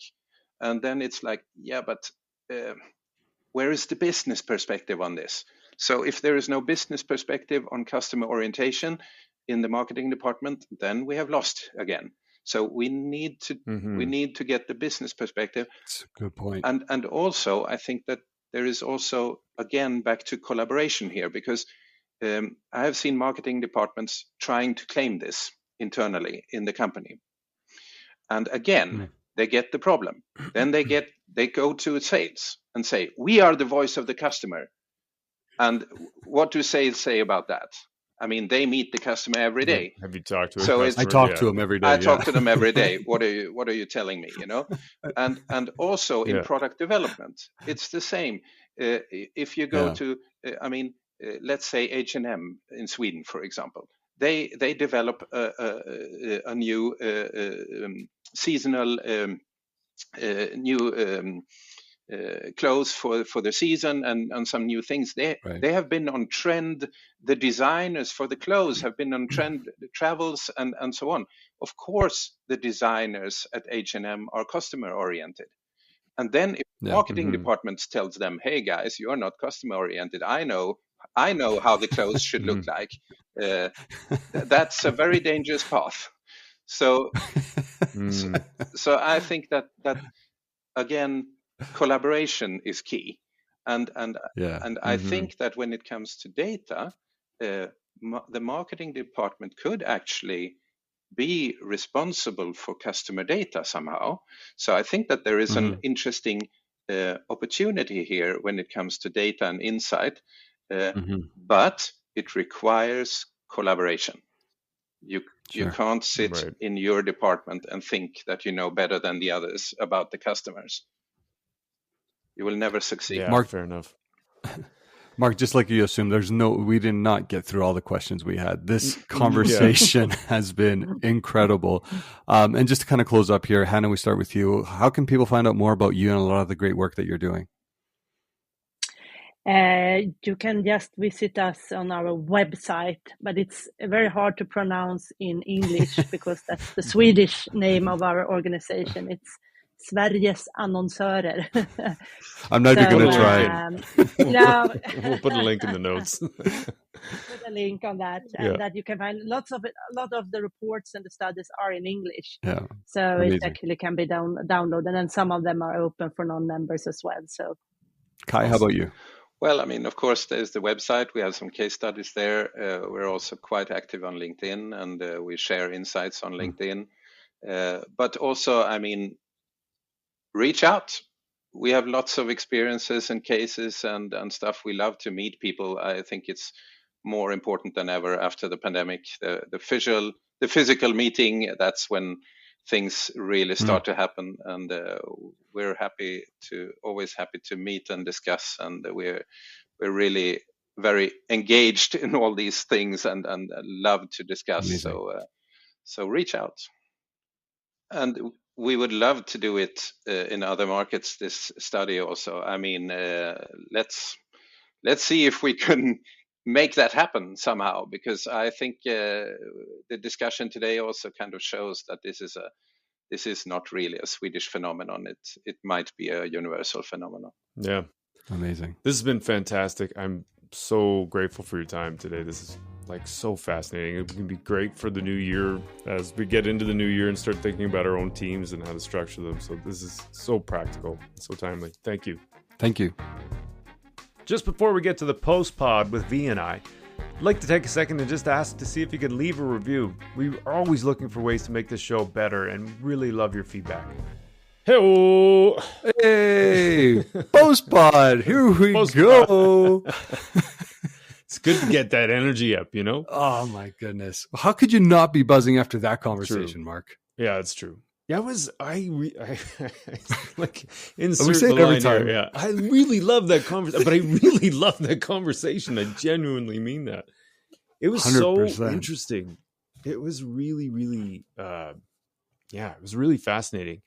And then it's like, but where is the business perspective on this? So if there is no business perspective on customer orientation in the marketing department, then we have lost again. So we need to get the business perspective. That's a good point. And also, I think that there is also, again, back to collaboration here, because I have seen marketing departments trying to claim this internally in the company. And again, they get the problem. Then they go to sales and say, we are the voice of the customer. And what do sales say about that? I mean, they meet the customer every day. Have you talked to a customer? I talk to them every day. I talk to them every day. What are you telling me? And also in product development, it's the same. If you go to, let's say H&M in Sweden, for example, they develop a new seasonal new clothes for the season and some new things. They have been on trend. The designers for the clothes have been on trend, travels and so on. Of course, the designers at H&M are customer oriented. And then if marketing departments tells them, hey guys, you're not customer oriented. I know how the clothes should look like. That's a very dangerous path. So I think that again, collaboration is key. And I Mm-hmm. think that when it comes to data, the marketing department could actually be responsible for customer data somehow. So I think that there is an interesting opportunity here when it comes to data and insight, but it requires collaboration. You can't sit in your department and think that you know better than the others about the customers. You will never succeed. Yeah, Mark, fair enough. Mark, just like you assumed, we did not get through all the questions we had. This conversation has been incredible. And just to kind of close up here, Hanna, we start with you. How can people find out more about you and a lot of the great work that you're doing? You can just visit us on our website, but it's very hard to pronounce in English because that's the Swedish name of our organization. It's Sveriges Annonsörer. I'm not even going to try. No. We'll put a link in the notes. Put a link on that, and that you can find a lot of the reports and the studies are in English. Yeah. So amazing. it actually can be downloaded, and then some of them are open for non-members as well. So, Kai, how about you? Well, I mean, of course, there's the website. We have some case studies there. We're also quite active on LinkedIn, and we share insights on LinkedIn. But also, I mean, reach out. We have lots of experiences and cases and stuff. We love to meet people. I think it's more important than ever after the pandemic. The physical meeting, that's when things really start to happen, and we're always happy to meet and discuss, and we're really very engaged in all these things and love to discuss. Amazing. So reach out, and we would love to do it in other markets, this study also. I mean, let's see if we can make that happen somehow, because I think the discussion today also kind of shows that this is not really a Swedish phenomenon. It might be a universal phenomenon. Yeah. Amazing. This has been fantastic. I'm so grateful for your time today. This is like so fascinating. It can be great for the new year as we get into the new year and start thinking about our own teams and how to structure them. So this is so practical, so timely. Thank you. Thank you. Just before we get to the post pod with V and I, I'd like to take a second and just ask to see if you could leave a review. We're always looking for ways to make this show better and really love your feedback. Hey-o! Hey! Post pod! Here we go! It's good to get that energy up, you know? Oh my goodness. How could you not be buzzing after that conversation, True. Mark? Yeah, it's true. Yeah, I like insert we say it every time. Here. Yeah, I really love that conversation, but I really love that conversation. I genuinely mean that. It was 100%. So interesting. It was really, really, it was really fascinating.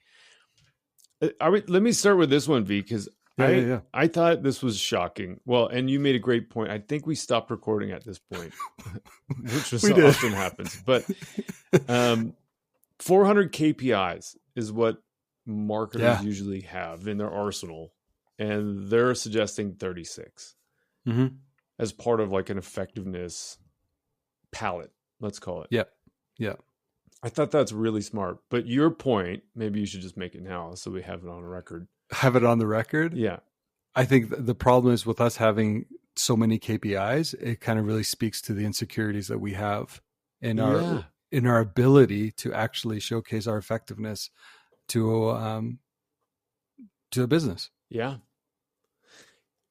Let me start with this one, V, because I thought this was shocking. Well, and you made a great point. I think we stopped recording at this point, which often happens. But 400 KPIs is what marketers usually have in their arsenal, and they're suggesting 36 as part of like an effectiveness palette, let's call it. Yeah. I thought that's really smart. But your point, maybe you should just make it now so we have it on record. Have it on the record? Yeah. I think the problem is with us having so many KPIs, it kind of really speaks to the insecurities that we have in our ability to actually showcase our effectiveness to a business. Yeah.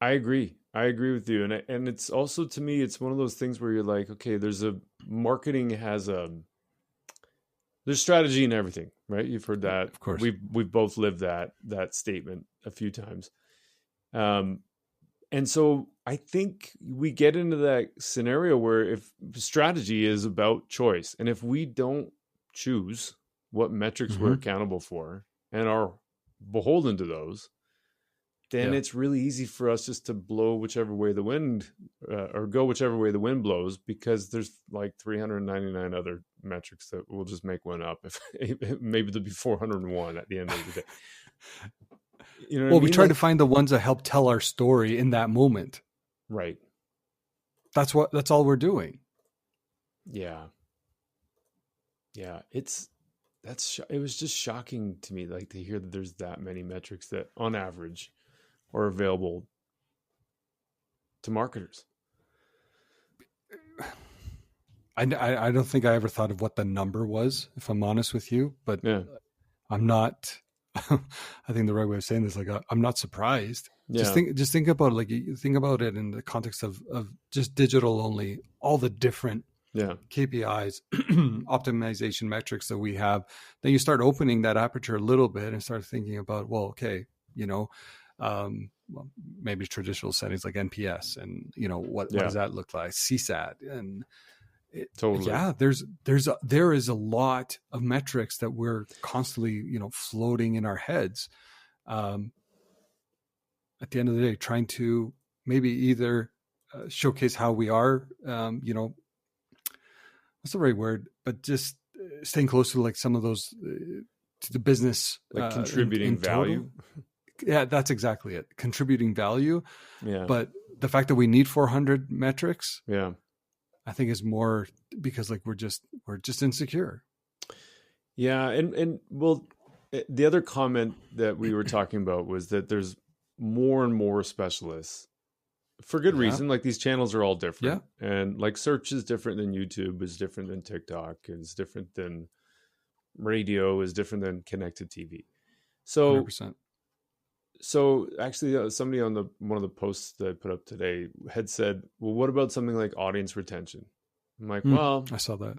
I agree with you. And it's also, to me, it's one of those things where you're like, okay, there's strategy in everything, right? You've heard that. Of course. We've both lived that statement a few times. And so I think we get into that scenario where if strategy is about choice, and if we don't choose what metrics we're accountable for and are beholden to those, then it's really easy for us just to blow whichever way the wind or go whichever way the wind blows, because there's like 399 other metrics that we'll just make one up. If maybe there'll be 401 at the end of the day. You know what I mean? We try to find the ones that help tell our story in that moment. Right. That's all we're doing. Yeah. Yeah. It was just shocking to me, like, to hear that there's that many metrics that on average are available to marketers? I don't think I ever thought of what the number was, if I'm honest with you, but Yeah. I'm not, I think the right way of saying this, like, I'm not surprised. Yeah. Just think about it, like, you think about it in the context of just digital only, all the different KPIs, optimization metrics that we have. Then you start opening that aperture a little bit and start thinking about, well, okay, well, maybe traditional settings like NPS, and what does that look like? CSAT, and totally. Yeah, there is a lot of metrics that we're constantly floating in our heads. At the end of the day, trying to maybe either showcase how we are, what's the right word, but just staying close to like some of those to the business, like contributing value. Yeah, that's exactly it. Contributing value. Yeah. But the fact that we need 400 metrics, I think is more because like we're just insecure. Yeah. And well, the other comment that we were talking about was that there's more and more specialists for good reason. Like these channels are all different. Yeah. And like search is different than YouTube, is different than TikTok, is different than radio, is different than connected TV. So 100%. So actually, somebody on one of the posts that I put up today had said, "Well, what about something like audience retention?" I'm like, "Well, I saw that.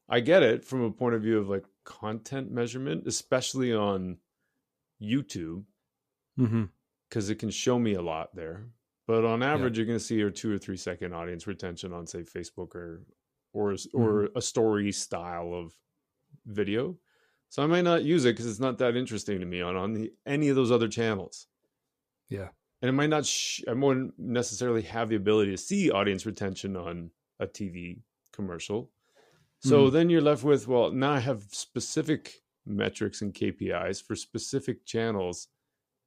I get it from a point of view of like content measurement, especially on YouTube, because it can show me a lot there. But on average, you're going to see a 2 or 3 second audience retention on, say, Facebook or a story style of video." So I might not use it because it's not that interesting to me on any of those other channels. Yeah. And it might not, I won't necessarily have the ability to see audience retention on a TV commercial. So then you're left with, well, now I have specific metrics and KPIs for specific channels.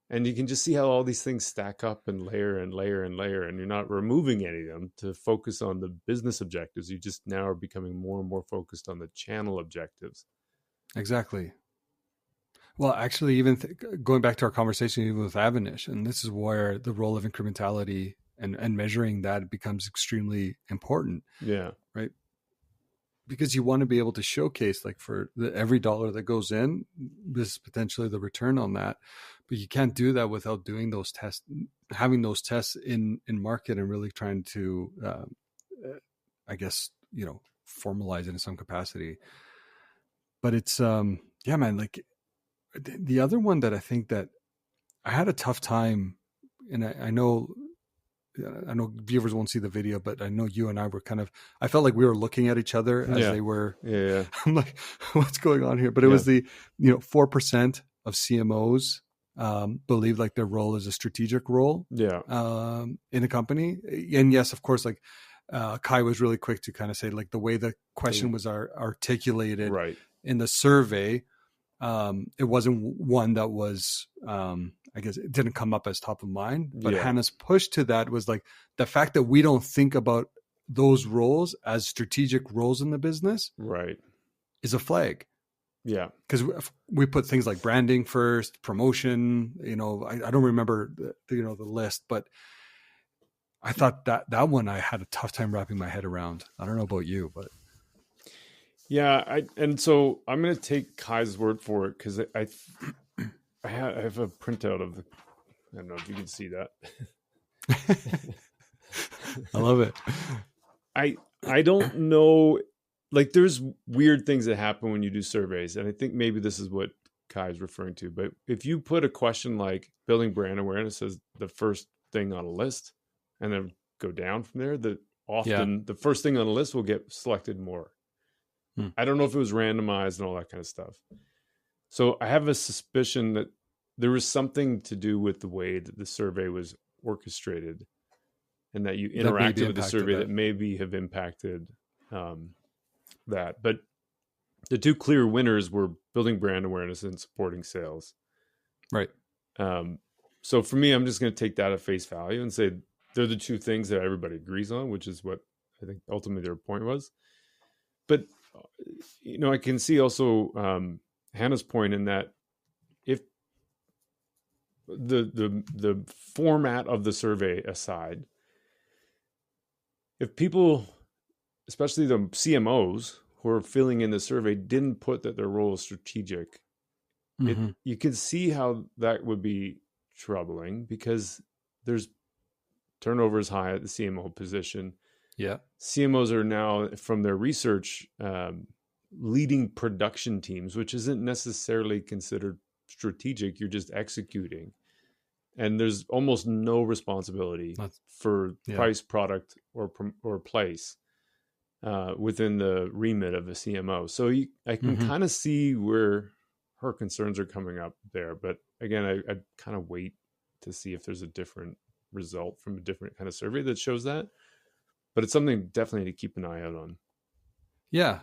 And you can just see how all these things stack up and layer and layer and layer. And you're not removing any of them to focus on the business objectives. You just now are becoming more and more focused on the channel objectives. Exactly. Well, actually, even going back to our conversation even with Avanish, and this is where the role of incrementality and measuring that becomes extremely important. Yeah. Right. Because you want to be able to showcase, like, for every dollar that goes in, this is potentially the return on that. But you can't do that without doing those tests, having those tests in market, and really trying to, I guess, formalize it in some capacity. But it's, yeah, man, like the other one that I think that I had a tough time, and I know viewers won't see the video, but I know you and I were I felt like we were looking at each other as they were. Yeah. I'm like, what's going on here? But it was the, 4% of CMOs believe like their role is a strategic role in a company. And yes, of course, like Kai was really quick to kind of say, like, the way the question was articulated in the survey, it wasn't one that was, I guess it didn't come up as top of mind, but Hanna's push to that was like the fact that we don't think about those roles as strategic roles in the business is a flag. Yeah. Because we put things like branding first, promotion, I don't remember the list, but I thought that one I had a tough time wrapping my head around. I don't know about you, but. Yeah, and so I'm going to take Kai's word for it because I have a printout of I don't know if you can see that. I love it. I don't know, like there's weird things that happen when you do surveys, and I think maybe this is what Kai is referring to. But if you put a question like building brand awareness as the first thing on a list, and then go down from there, the first thing on the list will get selected more. I don't know if it was randomized and all that kind of stuff. So I have a suspicion that there was something to do with the way that the survey was orchestrated and that you interacted with the survey that maybe have impacted that. But the two clear winners were building brand awareness and supporting sales. Right. So for me, I'm just going to take that at face value and say they're the two things that everybody agrees on, which is what I think ultimately their point was. But I can see also Hanna's point in that if the format of the survey aside, if people, especially the CMOs who are filling in the survey, didn't put that their role is strategic, you can see how that would be troubling, because there's turnover is high at the CMO position. Yeah. CMOs are now, from their research, leading production teams, which isn't necessarily considered strategic. You're just executing. And there's almost no responsibility for price, product, or place within the remit of a CMO. So I can kind of see where her concerns are coming up there. But again, I kind of wait to see if there's a different result from a different kind of survey that shows that. But it's something definitely to keep an eye out on. Yeah.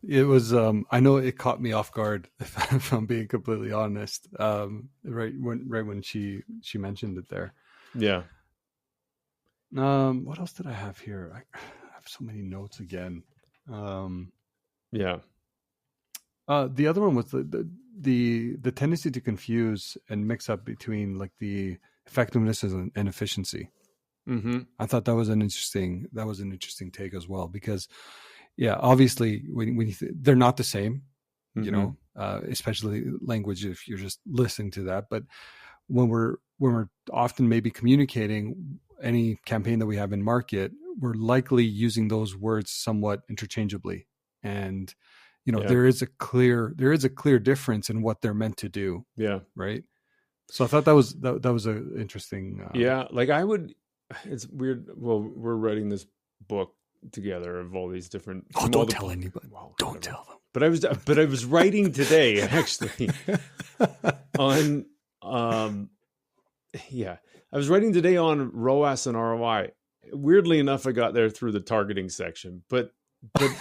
It was, I know it caught me off guard, if I'm being completely honest, right when she mentioned it there. Yeah. What else did I have here? I have so many notes again. Yeah. The other one was the tendency to confuse and mix up between like the effectiveness and efficiency. I thought that was an interesting take as well, because obviously when they're not the same, you know, especially language, if you're just listening to that. But when we're often maybe communicating any campaign that we have in market, we're likely using those words somewhat interchangeably. And, you know, there is a clear difference in what they're meant to do. Yeah. Right. So I thought that was an interesting. It's weird. Well, we're writing this book together of all these different. Oh, don't tell anybody. Well, don't tell them. But I was writing today actually on, I was writing today on ROAS and ROI. Weirdly enough, I got there through the targeting section, but I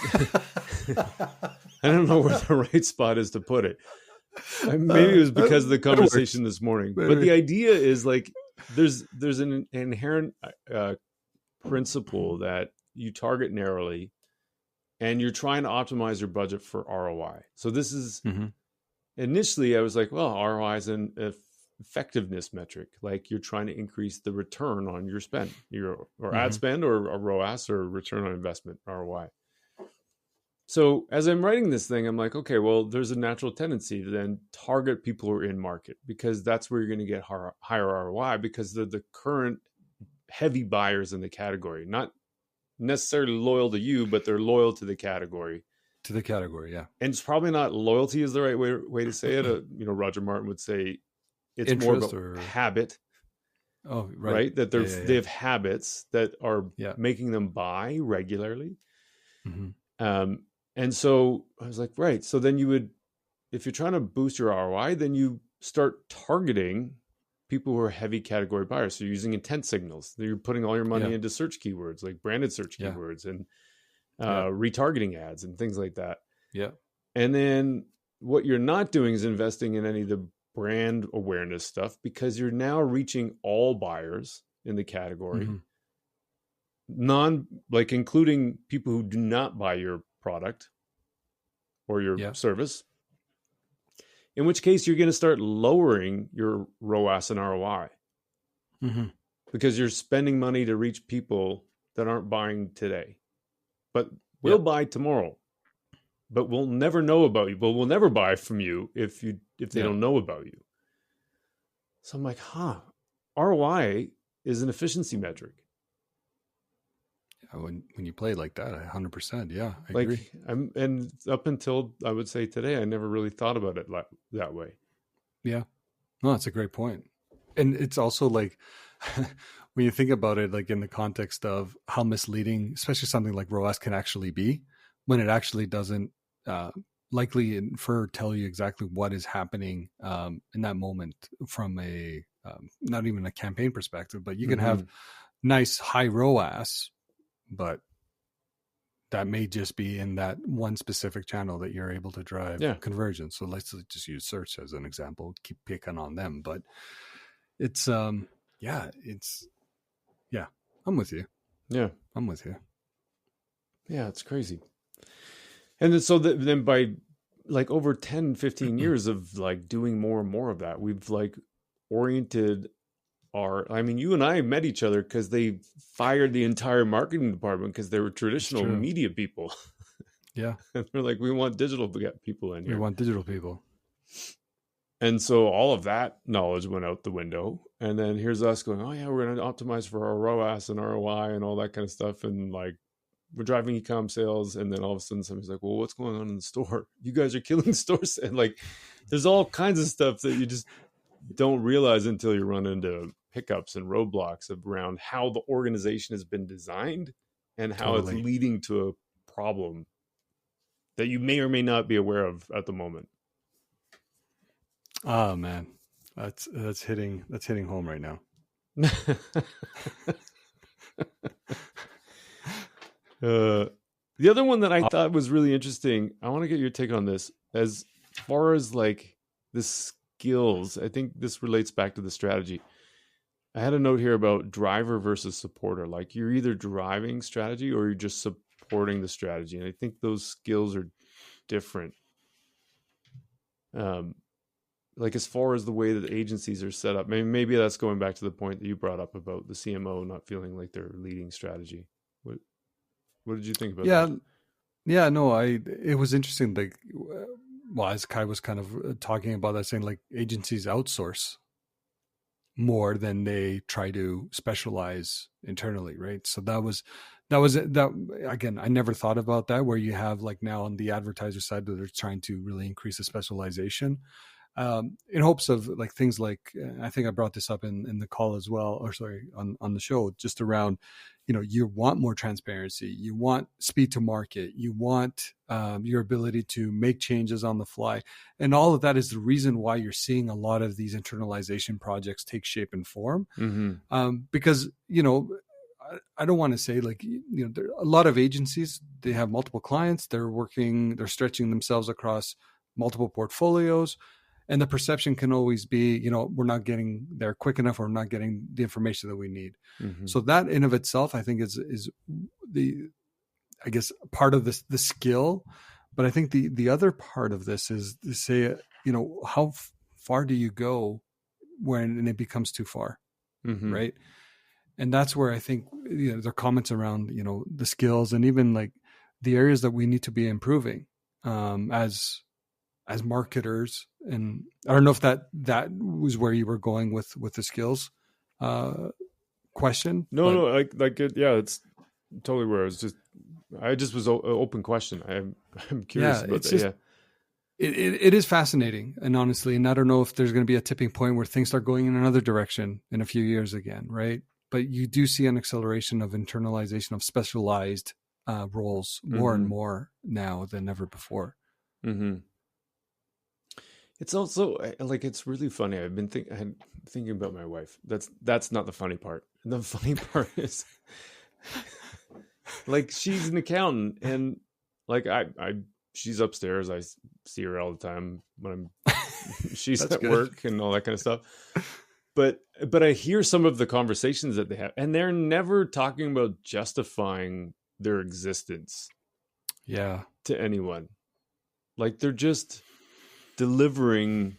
don't know where the right spot is to put it. Maybe it was because of the conversation this morning. But the idea is like there's an inherent principle that you target narrowly, and you're trying to optimize your budget for ROI. So this is initially I was like, well, ROI is an effectiveness metric. Like you're trying to increase the return on your spend, or ad spend, or a ROAS, or return on investment, ROI. So as I'm writing this thing, I'm like, okay, well, there's a natural tendency to then target people who are in market, because that's where you're going to get higher ROI, because they're the current heavy buyers in the category, not necessarily loyal to you, but they're loyal to the category. To the category, yeah. And it's probably not loyalty is the right way to say it. Roger Martin would say it's interest more about habit. Oh, right. That they have habits that are making them buy regularly. And so I was like, right. So then if you're trying to boost your ROI, then you start targeting people who are heavy category buyers. So you're using intent signals. You're putting all your money into search keywords, like branded search keywords and retargeting ads and things like that. Yeah. And then what you're not doing is investing in any of the brand awareness stuff, because you're now reaching all buyers in the category, including people who do not buy your product or your service, in which case you're going to start lowering your ROAS and ROI because you're spending money to reach people that aren't buying today, but will buy tomorrow, but we'll never know about you. But we'll never buy from you if they don't know about you. So I'm like, ROI is an efficiency metric. When you play like that, 100%, I agree. And up until I would say today, I never really thought about it that way. Yeah, no, that's a great point. And it's also like when you think about it, like in the context of how misleading, especially something like ROAS can actually be, when it actually doesn't likely tell you exactly what is happening in that moment from a not even a campaign perspective, but you can have nice high ROAS, but that may just be in that one specific channel that you're able to drive conversion. So let's just use search as an example, keep picking on them, but it's, I'm with you. Yeah. I'm with you. Yeah. It's crazy. And then, then by like over 10, 15 years of like doing more and more of that, we've like oriented I mean, you and I met each other because they fired the entire marketing department because they were traditional media people. Yeah. And they're like, we want digital people in here. We want digital people. And so all of that knowledge went out the window. And then here's us going, oh yeah, we're going to optimize for our ROAS and ROI and all that kind of stuff. And like, we're driving e-com sales. And then all of a sudden somebody's like, well, what's going on in the store? You guys are killing stores. And like, there's all kinds of stuff that you just don't realize until you run into hiccups and roadblocks around how the organization has been designed and how it's leading to a problem that you may or may not be aware of at the moment. Oh man, that's hitting home right now. The other one that I thought was really interesting, I want to get your take on this. As far as like the skills, I think this relates back to the strategy. I had a note here about driver versus supporter. Like you're either driving strategy or you're just supporting the strategy. And I think those skills are different. Like as far as the way that agencies are set up, maybe that's going back to the point that you brought up about the CMO not feeling like they're leading strategy. What did you think about that? Yeah, no, it was interesting. Like, well, as Kaj was kind of talking about that, saying like agencies outsource more than they try to specialize internally, right? So that was again, I never thought about that, where you have like now on the advertiser side that they're trying to really increase the specialization in hopes of like things like, I think I brought this up in the call as well, or sorry, on the show, just around, you want more transparency, you want speed to market, you want your ability to make changes on the fly. And all of that is the reason why you're seeing a lot of these internalization projects take shape and form. Mm-hmm. Because, I don't want to say like, there are a lot of agencies, they have multiple clients, they're stretching themselves across multiple portfolios. And the perception can always be, we're not getting there quick enough, or we're not getting the information that we need. Mm-hmm. So that in of itself, I think is the, I guess, part of the skill. But I think the other part of this is to say, how far do you go when it becomes too far, mm-hmm. right? And that's where I think, the comments around, the skills and even like the areas that we need to be improving as marketers. And I don't know if that was where you were going with the skills question. No, yeah, it's totally where I just was open question. I'm curious about that. It is fascinating, and honestly, and I don't know if there's going to be a tipping point where things start going in another direction in a few years again, right? But you do see an acceleration of internalization of specialized roles more mm-hmm. and more now than ever before. Mm-hmm. It's also like, it's really funny. I've been thinking about my wife. That's not the funny part. The funny part is like, she's an accountant, and like she's upstairs. I see her all the time when she's at work and all that kind of stuff. But I hear some of the conversations that they have, and they're never talking about justifying their existence. Yeah. To anyone. Like, they're just delivering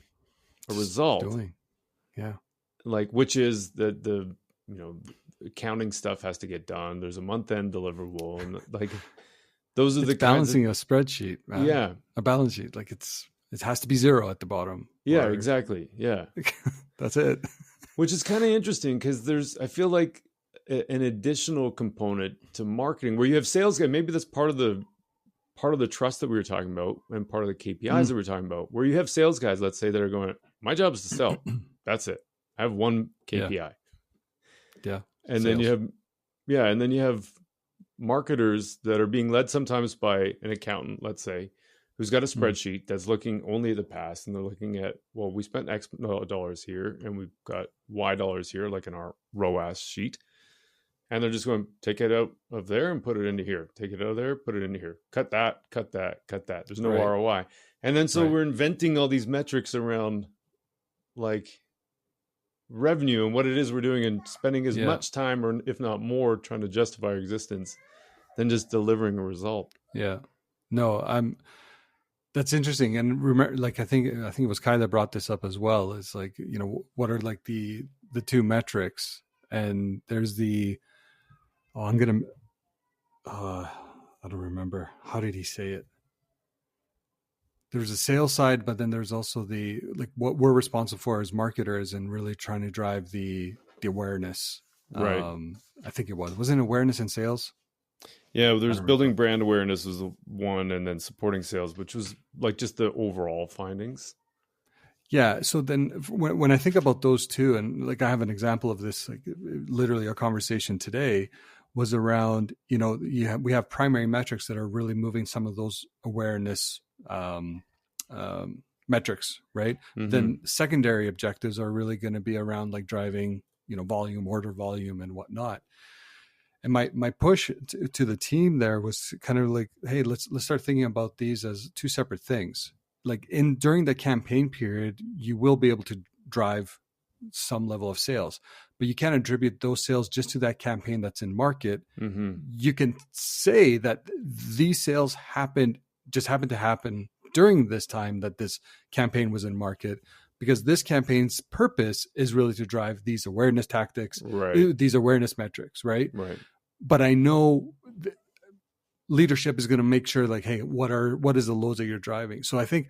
a result. Yeah. Like, which is the accounting stuff has to get done. There's a month-end deliverable, and like those are the balancing a spreadsheet. Man. Yeah. A balance sheet. Like it has to be 0 at the bottom. Yeah, exactly. Yeah. That's it. Which is kind of interesting, because I feel like an additional component to marketing where you have sales guy. Maybe that's part of the trust that we were talking about, and part of the KPIs that we were talking about, where you have sales guys, let's say, that are going, my job is to sell. That's it. I have one KPI. Yeah. And sales. then you have marketers that are being led sometimes by an accountant, let's say, who's got a spreadsheet that's looking only at the past, and they're looking at, well, we spent X dollars here and we've got Y dollars here, like in our ROAS sheet. And they're just going to take it out of there and put it into here. Take it out of there, put it into here. Cut that. There's no ROI. And then so we're inventing all these metrics around like revenue and what it is we're doing, and spending as much time, or if not more, trying to justify our existence than just delivering a result. Yeah. No, That's interesting. And remember, like, I think it was Kaj that brought this up as well. It's like, what are like the two metrics? And there's I don't remember. How did he say it? There's a sales side, but then there's also what we're responsible for as marketers and really trying to drive the awareness. Right. I think wasn't it awareness and sales? Yeah, there's building brand awareness was one, and then supporting sales, which was like just the overall findings. Yeah. So then when I think about those two, and like I have an example of this, like literally a conversation today was around, we have primary metrics that are really moving some of those awareness metrics, right? Mm-hmm. Then secondary objectives are really going to be around like driving, volume, order volume and whatnot. And my push to the team there was kind of like, hey, let's start thinking about these as two separate things. Like during the campaign period, you will be able to drive some level of sales, but you can't attribute those sales just to that campaign that's in market. Mm-hmm. You can say that these sales happened to happen during this time that this campaign was in market, because this campaign's purpose is really to drive these awareness tactics, right, these awareness metrics, right? Right. But I know leadership is going to make sure, like, hey, what is the loads that you're driving? So I think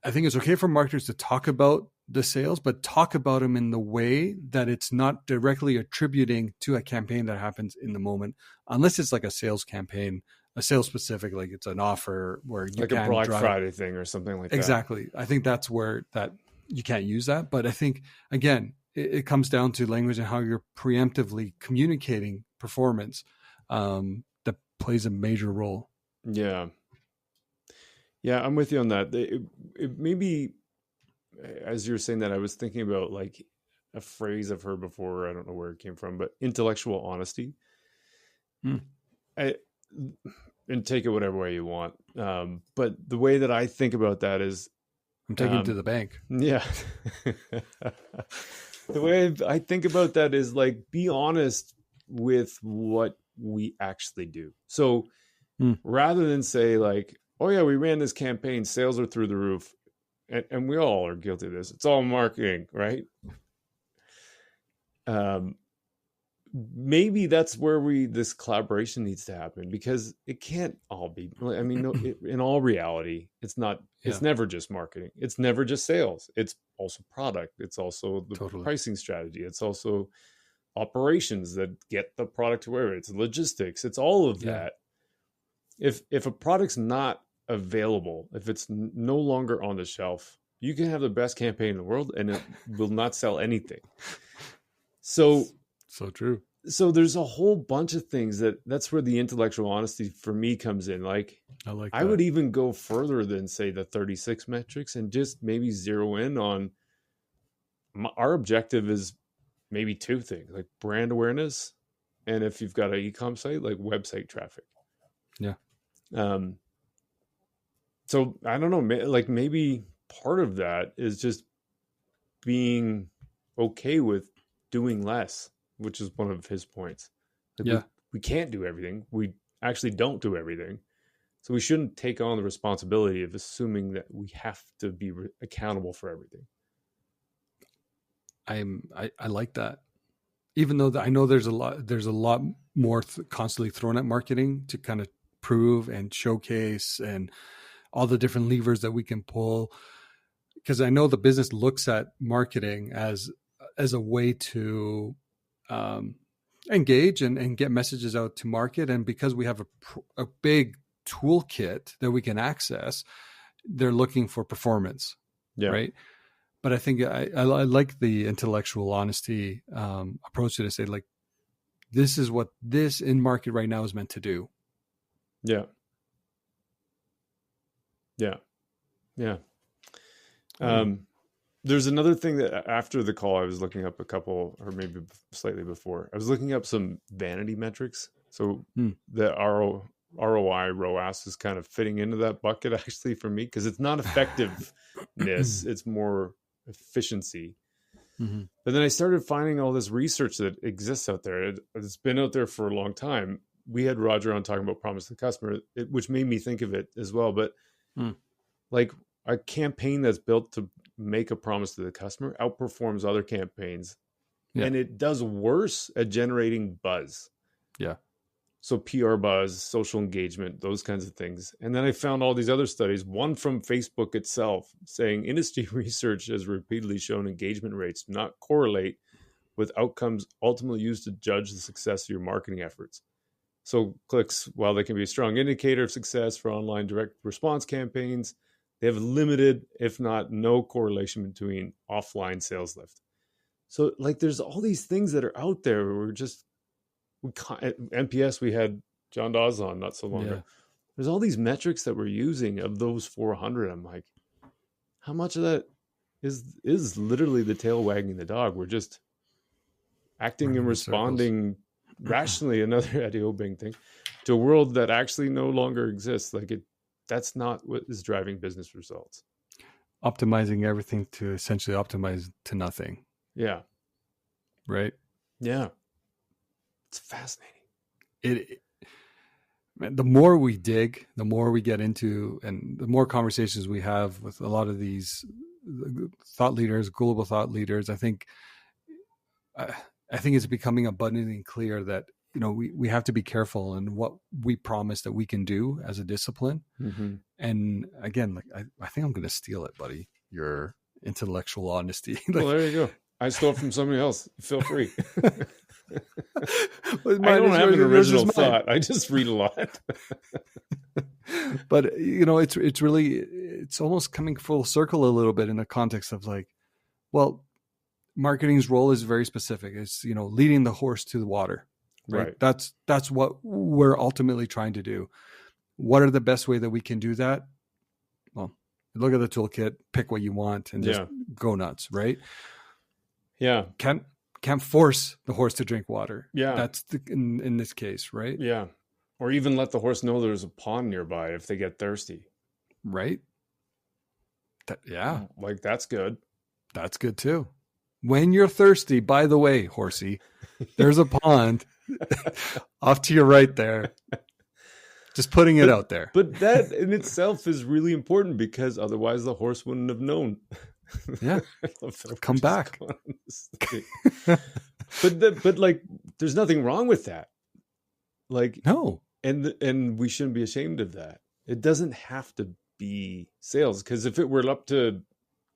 it's okay for marketers to talk about the sales, but talk about them in the way that it's not directly attributing to a campaign that happens in the moment, unless it's like a sales campaign, a sales specific, like it's an offer where you like can a Black Friday thing or something like that. Exactly. I think that's where that you can't use that. But I think, again, it comes down to language and how you're preemptively communicating performance that plays a major role. Yeah, I'm with you on that. It maybe, as you're saying that, I was thinking about like a phrase I've heard before. I don't know where it came from, but intellectual honesty. And take it whatever way you want. But the way that I think about that is, I'm taking it to the bank. Yeah. The way I think about that is like, be honest with what we actually do. So rather than say like, oh yeah, we ran this campaign, sales are through the roof. And we all are guilty of this. It's all marketing, right? Maybe that's where this collaboration needs to happen, because it can't all be, I mean, in all reality, it's never just marketing. It's never just sales. It's also product. It's also the pricing strategy. It's also operations that get the product to where it's logistics. It's all of that. If a product's not available, if it's no longer on the shelf, you can have the best campaign in the world and it will not sell anything. So true. So there's a whole bunch of things that's where the intellectual honesty for me comes in. Like, I would even go further than say the 36 metrics and just maybe zero in on our objective is maybe two things, like brand awareness. And if you've got an e-com site, like website traffic. Yeah. So I don't know, like maybe part of that is just being okay with doing less, which is one of his points. Like we can't do everything. We actually don't do everything. So we shouldn't take on the responsibility of assuming that we have to be accountable for everything. I like that. Even though I know there's a lot more constantly thrown at marketing to kind of prove and showcase and all the different levers that we can pull. Because I know the business looks at marketing as a way to engage and get messages out to market. And because we have a big toolkit that we can access, they're looking for performance, right? But I think I like the intellectual honesty approach to say, like, this is what this in market right now is meant to do. Yeah. There's another thing that after the call, I was looking up a couple, or maybe slightly before, I was looking up some vanity metrics. So the ROI, ROAS is kind of fitting into that bucket actually for me, because it's not effectiveness, it's more efficiency. But then I started finding all this research that exists out there. It's been out there for a long time. We had Roger on talking about promise to the customer, which made me think of it as well. But Like a campaign that's built to make a promise to the customer outperforms other campaigns. Yeah. And it does worse at generating buzz. Yeah. So PR buzz, social engagement, those kinds of things. And then I found all these other studies, one from Facebook itself, saying industry research has repeatedly shown engagement rates do not correlate with outcomes ultimately used to judge the success of your marketing efforts. So clicks, while they can be a strong indicator of success for online direct response campaigns, they have limited, if not no correlation between offline sales lift. So like there's all these things that are out there where at NPS, we had John Dawes on not so long ago. There's all these metrics that we're using of those 400. I'm like, how much of that is literally the tail wagging the dog? We're just acting and responding rationally, another Eddie Obing thing, to a world that actually no longer exists. Like that's not what is driving business results. Optimizing everything to essentially optimize to nothing. Yeah. Right? Yeah. It's fascinating. The more we dig, the more we get into, and the more conversations we have with a lot of these thought leaders, global thought leaders, I think it's becoming abundantly clear that, you know, we have to be careful in what we promise that we can do as a discipline. Mm-hmm. And again, like I think I'm going to steal it, buddy. Your intellectual honesty. Like, well, there you go. I stole it from somebody else. Feel free. Well, I don't have an original thought. I just read a lot. But you know, it's almost coming full circle a little bit in the context of like, well, marketing's role is very specific. It's, you know, leading the horse to the water. Right. That's what we're ultimately trying to do. What are the best way that we can do that? Well, look at the toolkit, pick what you want, and just go nuts. Right. Yeah. Can't force the horse to drink water. Yeah. That's in this case, right? Yeah. Or even let the horse know there's a pond nearby if they get thirsty. Right. Like that's good. That's good too. When you're thirsty, by the way, horsey, there's a pond off to your right there. Just putting it out there. But that in itself is really important because otherwise the horse wouldn't have known. Yeah. Come back. But like there's nothing wrong with that. Like no. And we shouldn't be ashamed of that. It doesn't have to be sales, because if it were up to,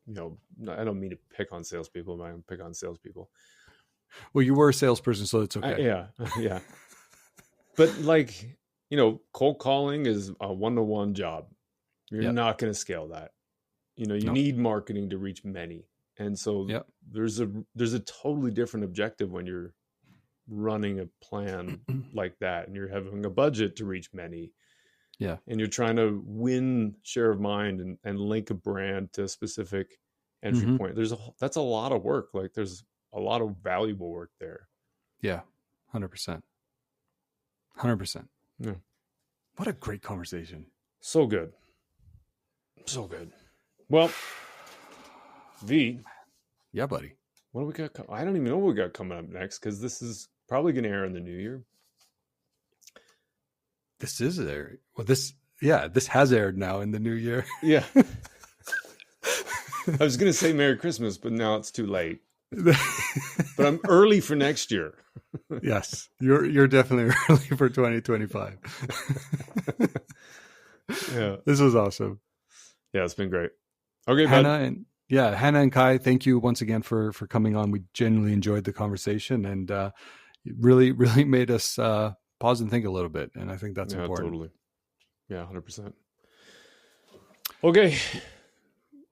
you know, I don't mean to pick on salespeople, but I don't pick on salespeople. Well, you were a salesperson, so it's okay. Yeah. But like, you know, cold calling is a one-to-one job. You're not going to scale that. You know, you need marketing to reach many. And so there's a totally different objective when you're running a plan like that and you're having a budget to reach many. Yeah. And you're trying to win share of mind and link a brand to a specific entry point. That's a lot of work. Like there's a lot of valuable work there. Yeah. 100%. 100%. Yeah. What a great conversation. So good. So good. Well, V. Yeah, buddy. What do we got? I don't even know what we got coming up next, because this is probably going to air in the new year. This is airing. Well, this has aired now in the new year. Yeah. I was going to say Merry Christmas, but now it's too late. But I'm early for next year. Yes, you're definitely early for 2025. Yeah, this was awesome. Yeah, it's been great. Okay, Hanna and Kai, thank you once again for coming on. We genuinely enjoyed the conversation, and it really made us pause and think a little bit. And I think that's important. Totally. Yeah, 100%. Okay.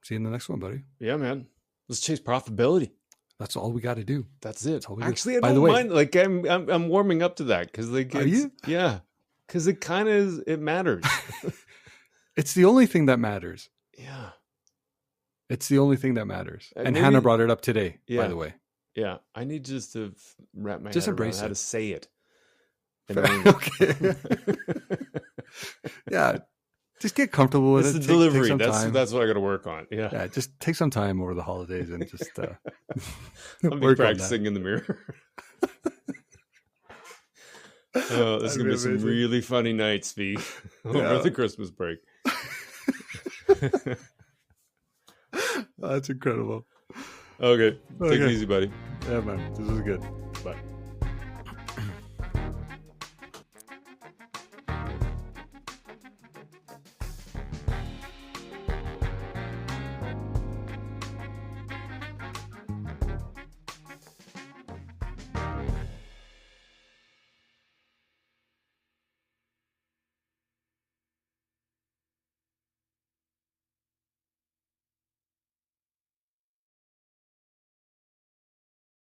See you in the next one, buddy. Yeah, man. Let's chase profitability. That's all we got to do. That's it. Actually, I don't mind. Like I'm warming up to that, because like, are you? Yeah, because it kind of it matters. It's the only thing that matters. Yeah, it's the only thing that matters. And Hanna brought it up today. By the way. Yeah, I need just to wrap my head around how to say it. Okay. Yeah. Just get comfortable with it. It's the delivery. That's what I got to work on. Yeah. Just take some time over the holidays and just I'll be practicing in the mirror. This is gonna be some really funny nights, V, over the Christmas break. That's incredible. Okay. Take it easy, buddy. Yeah, man. This is good. Bye.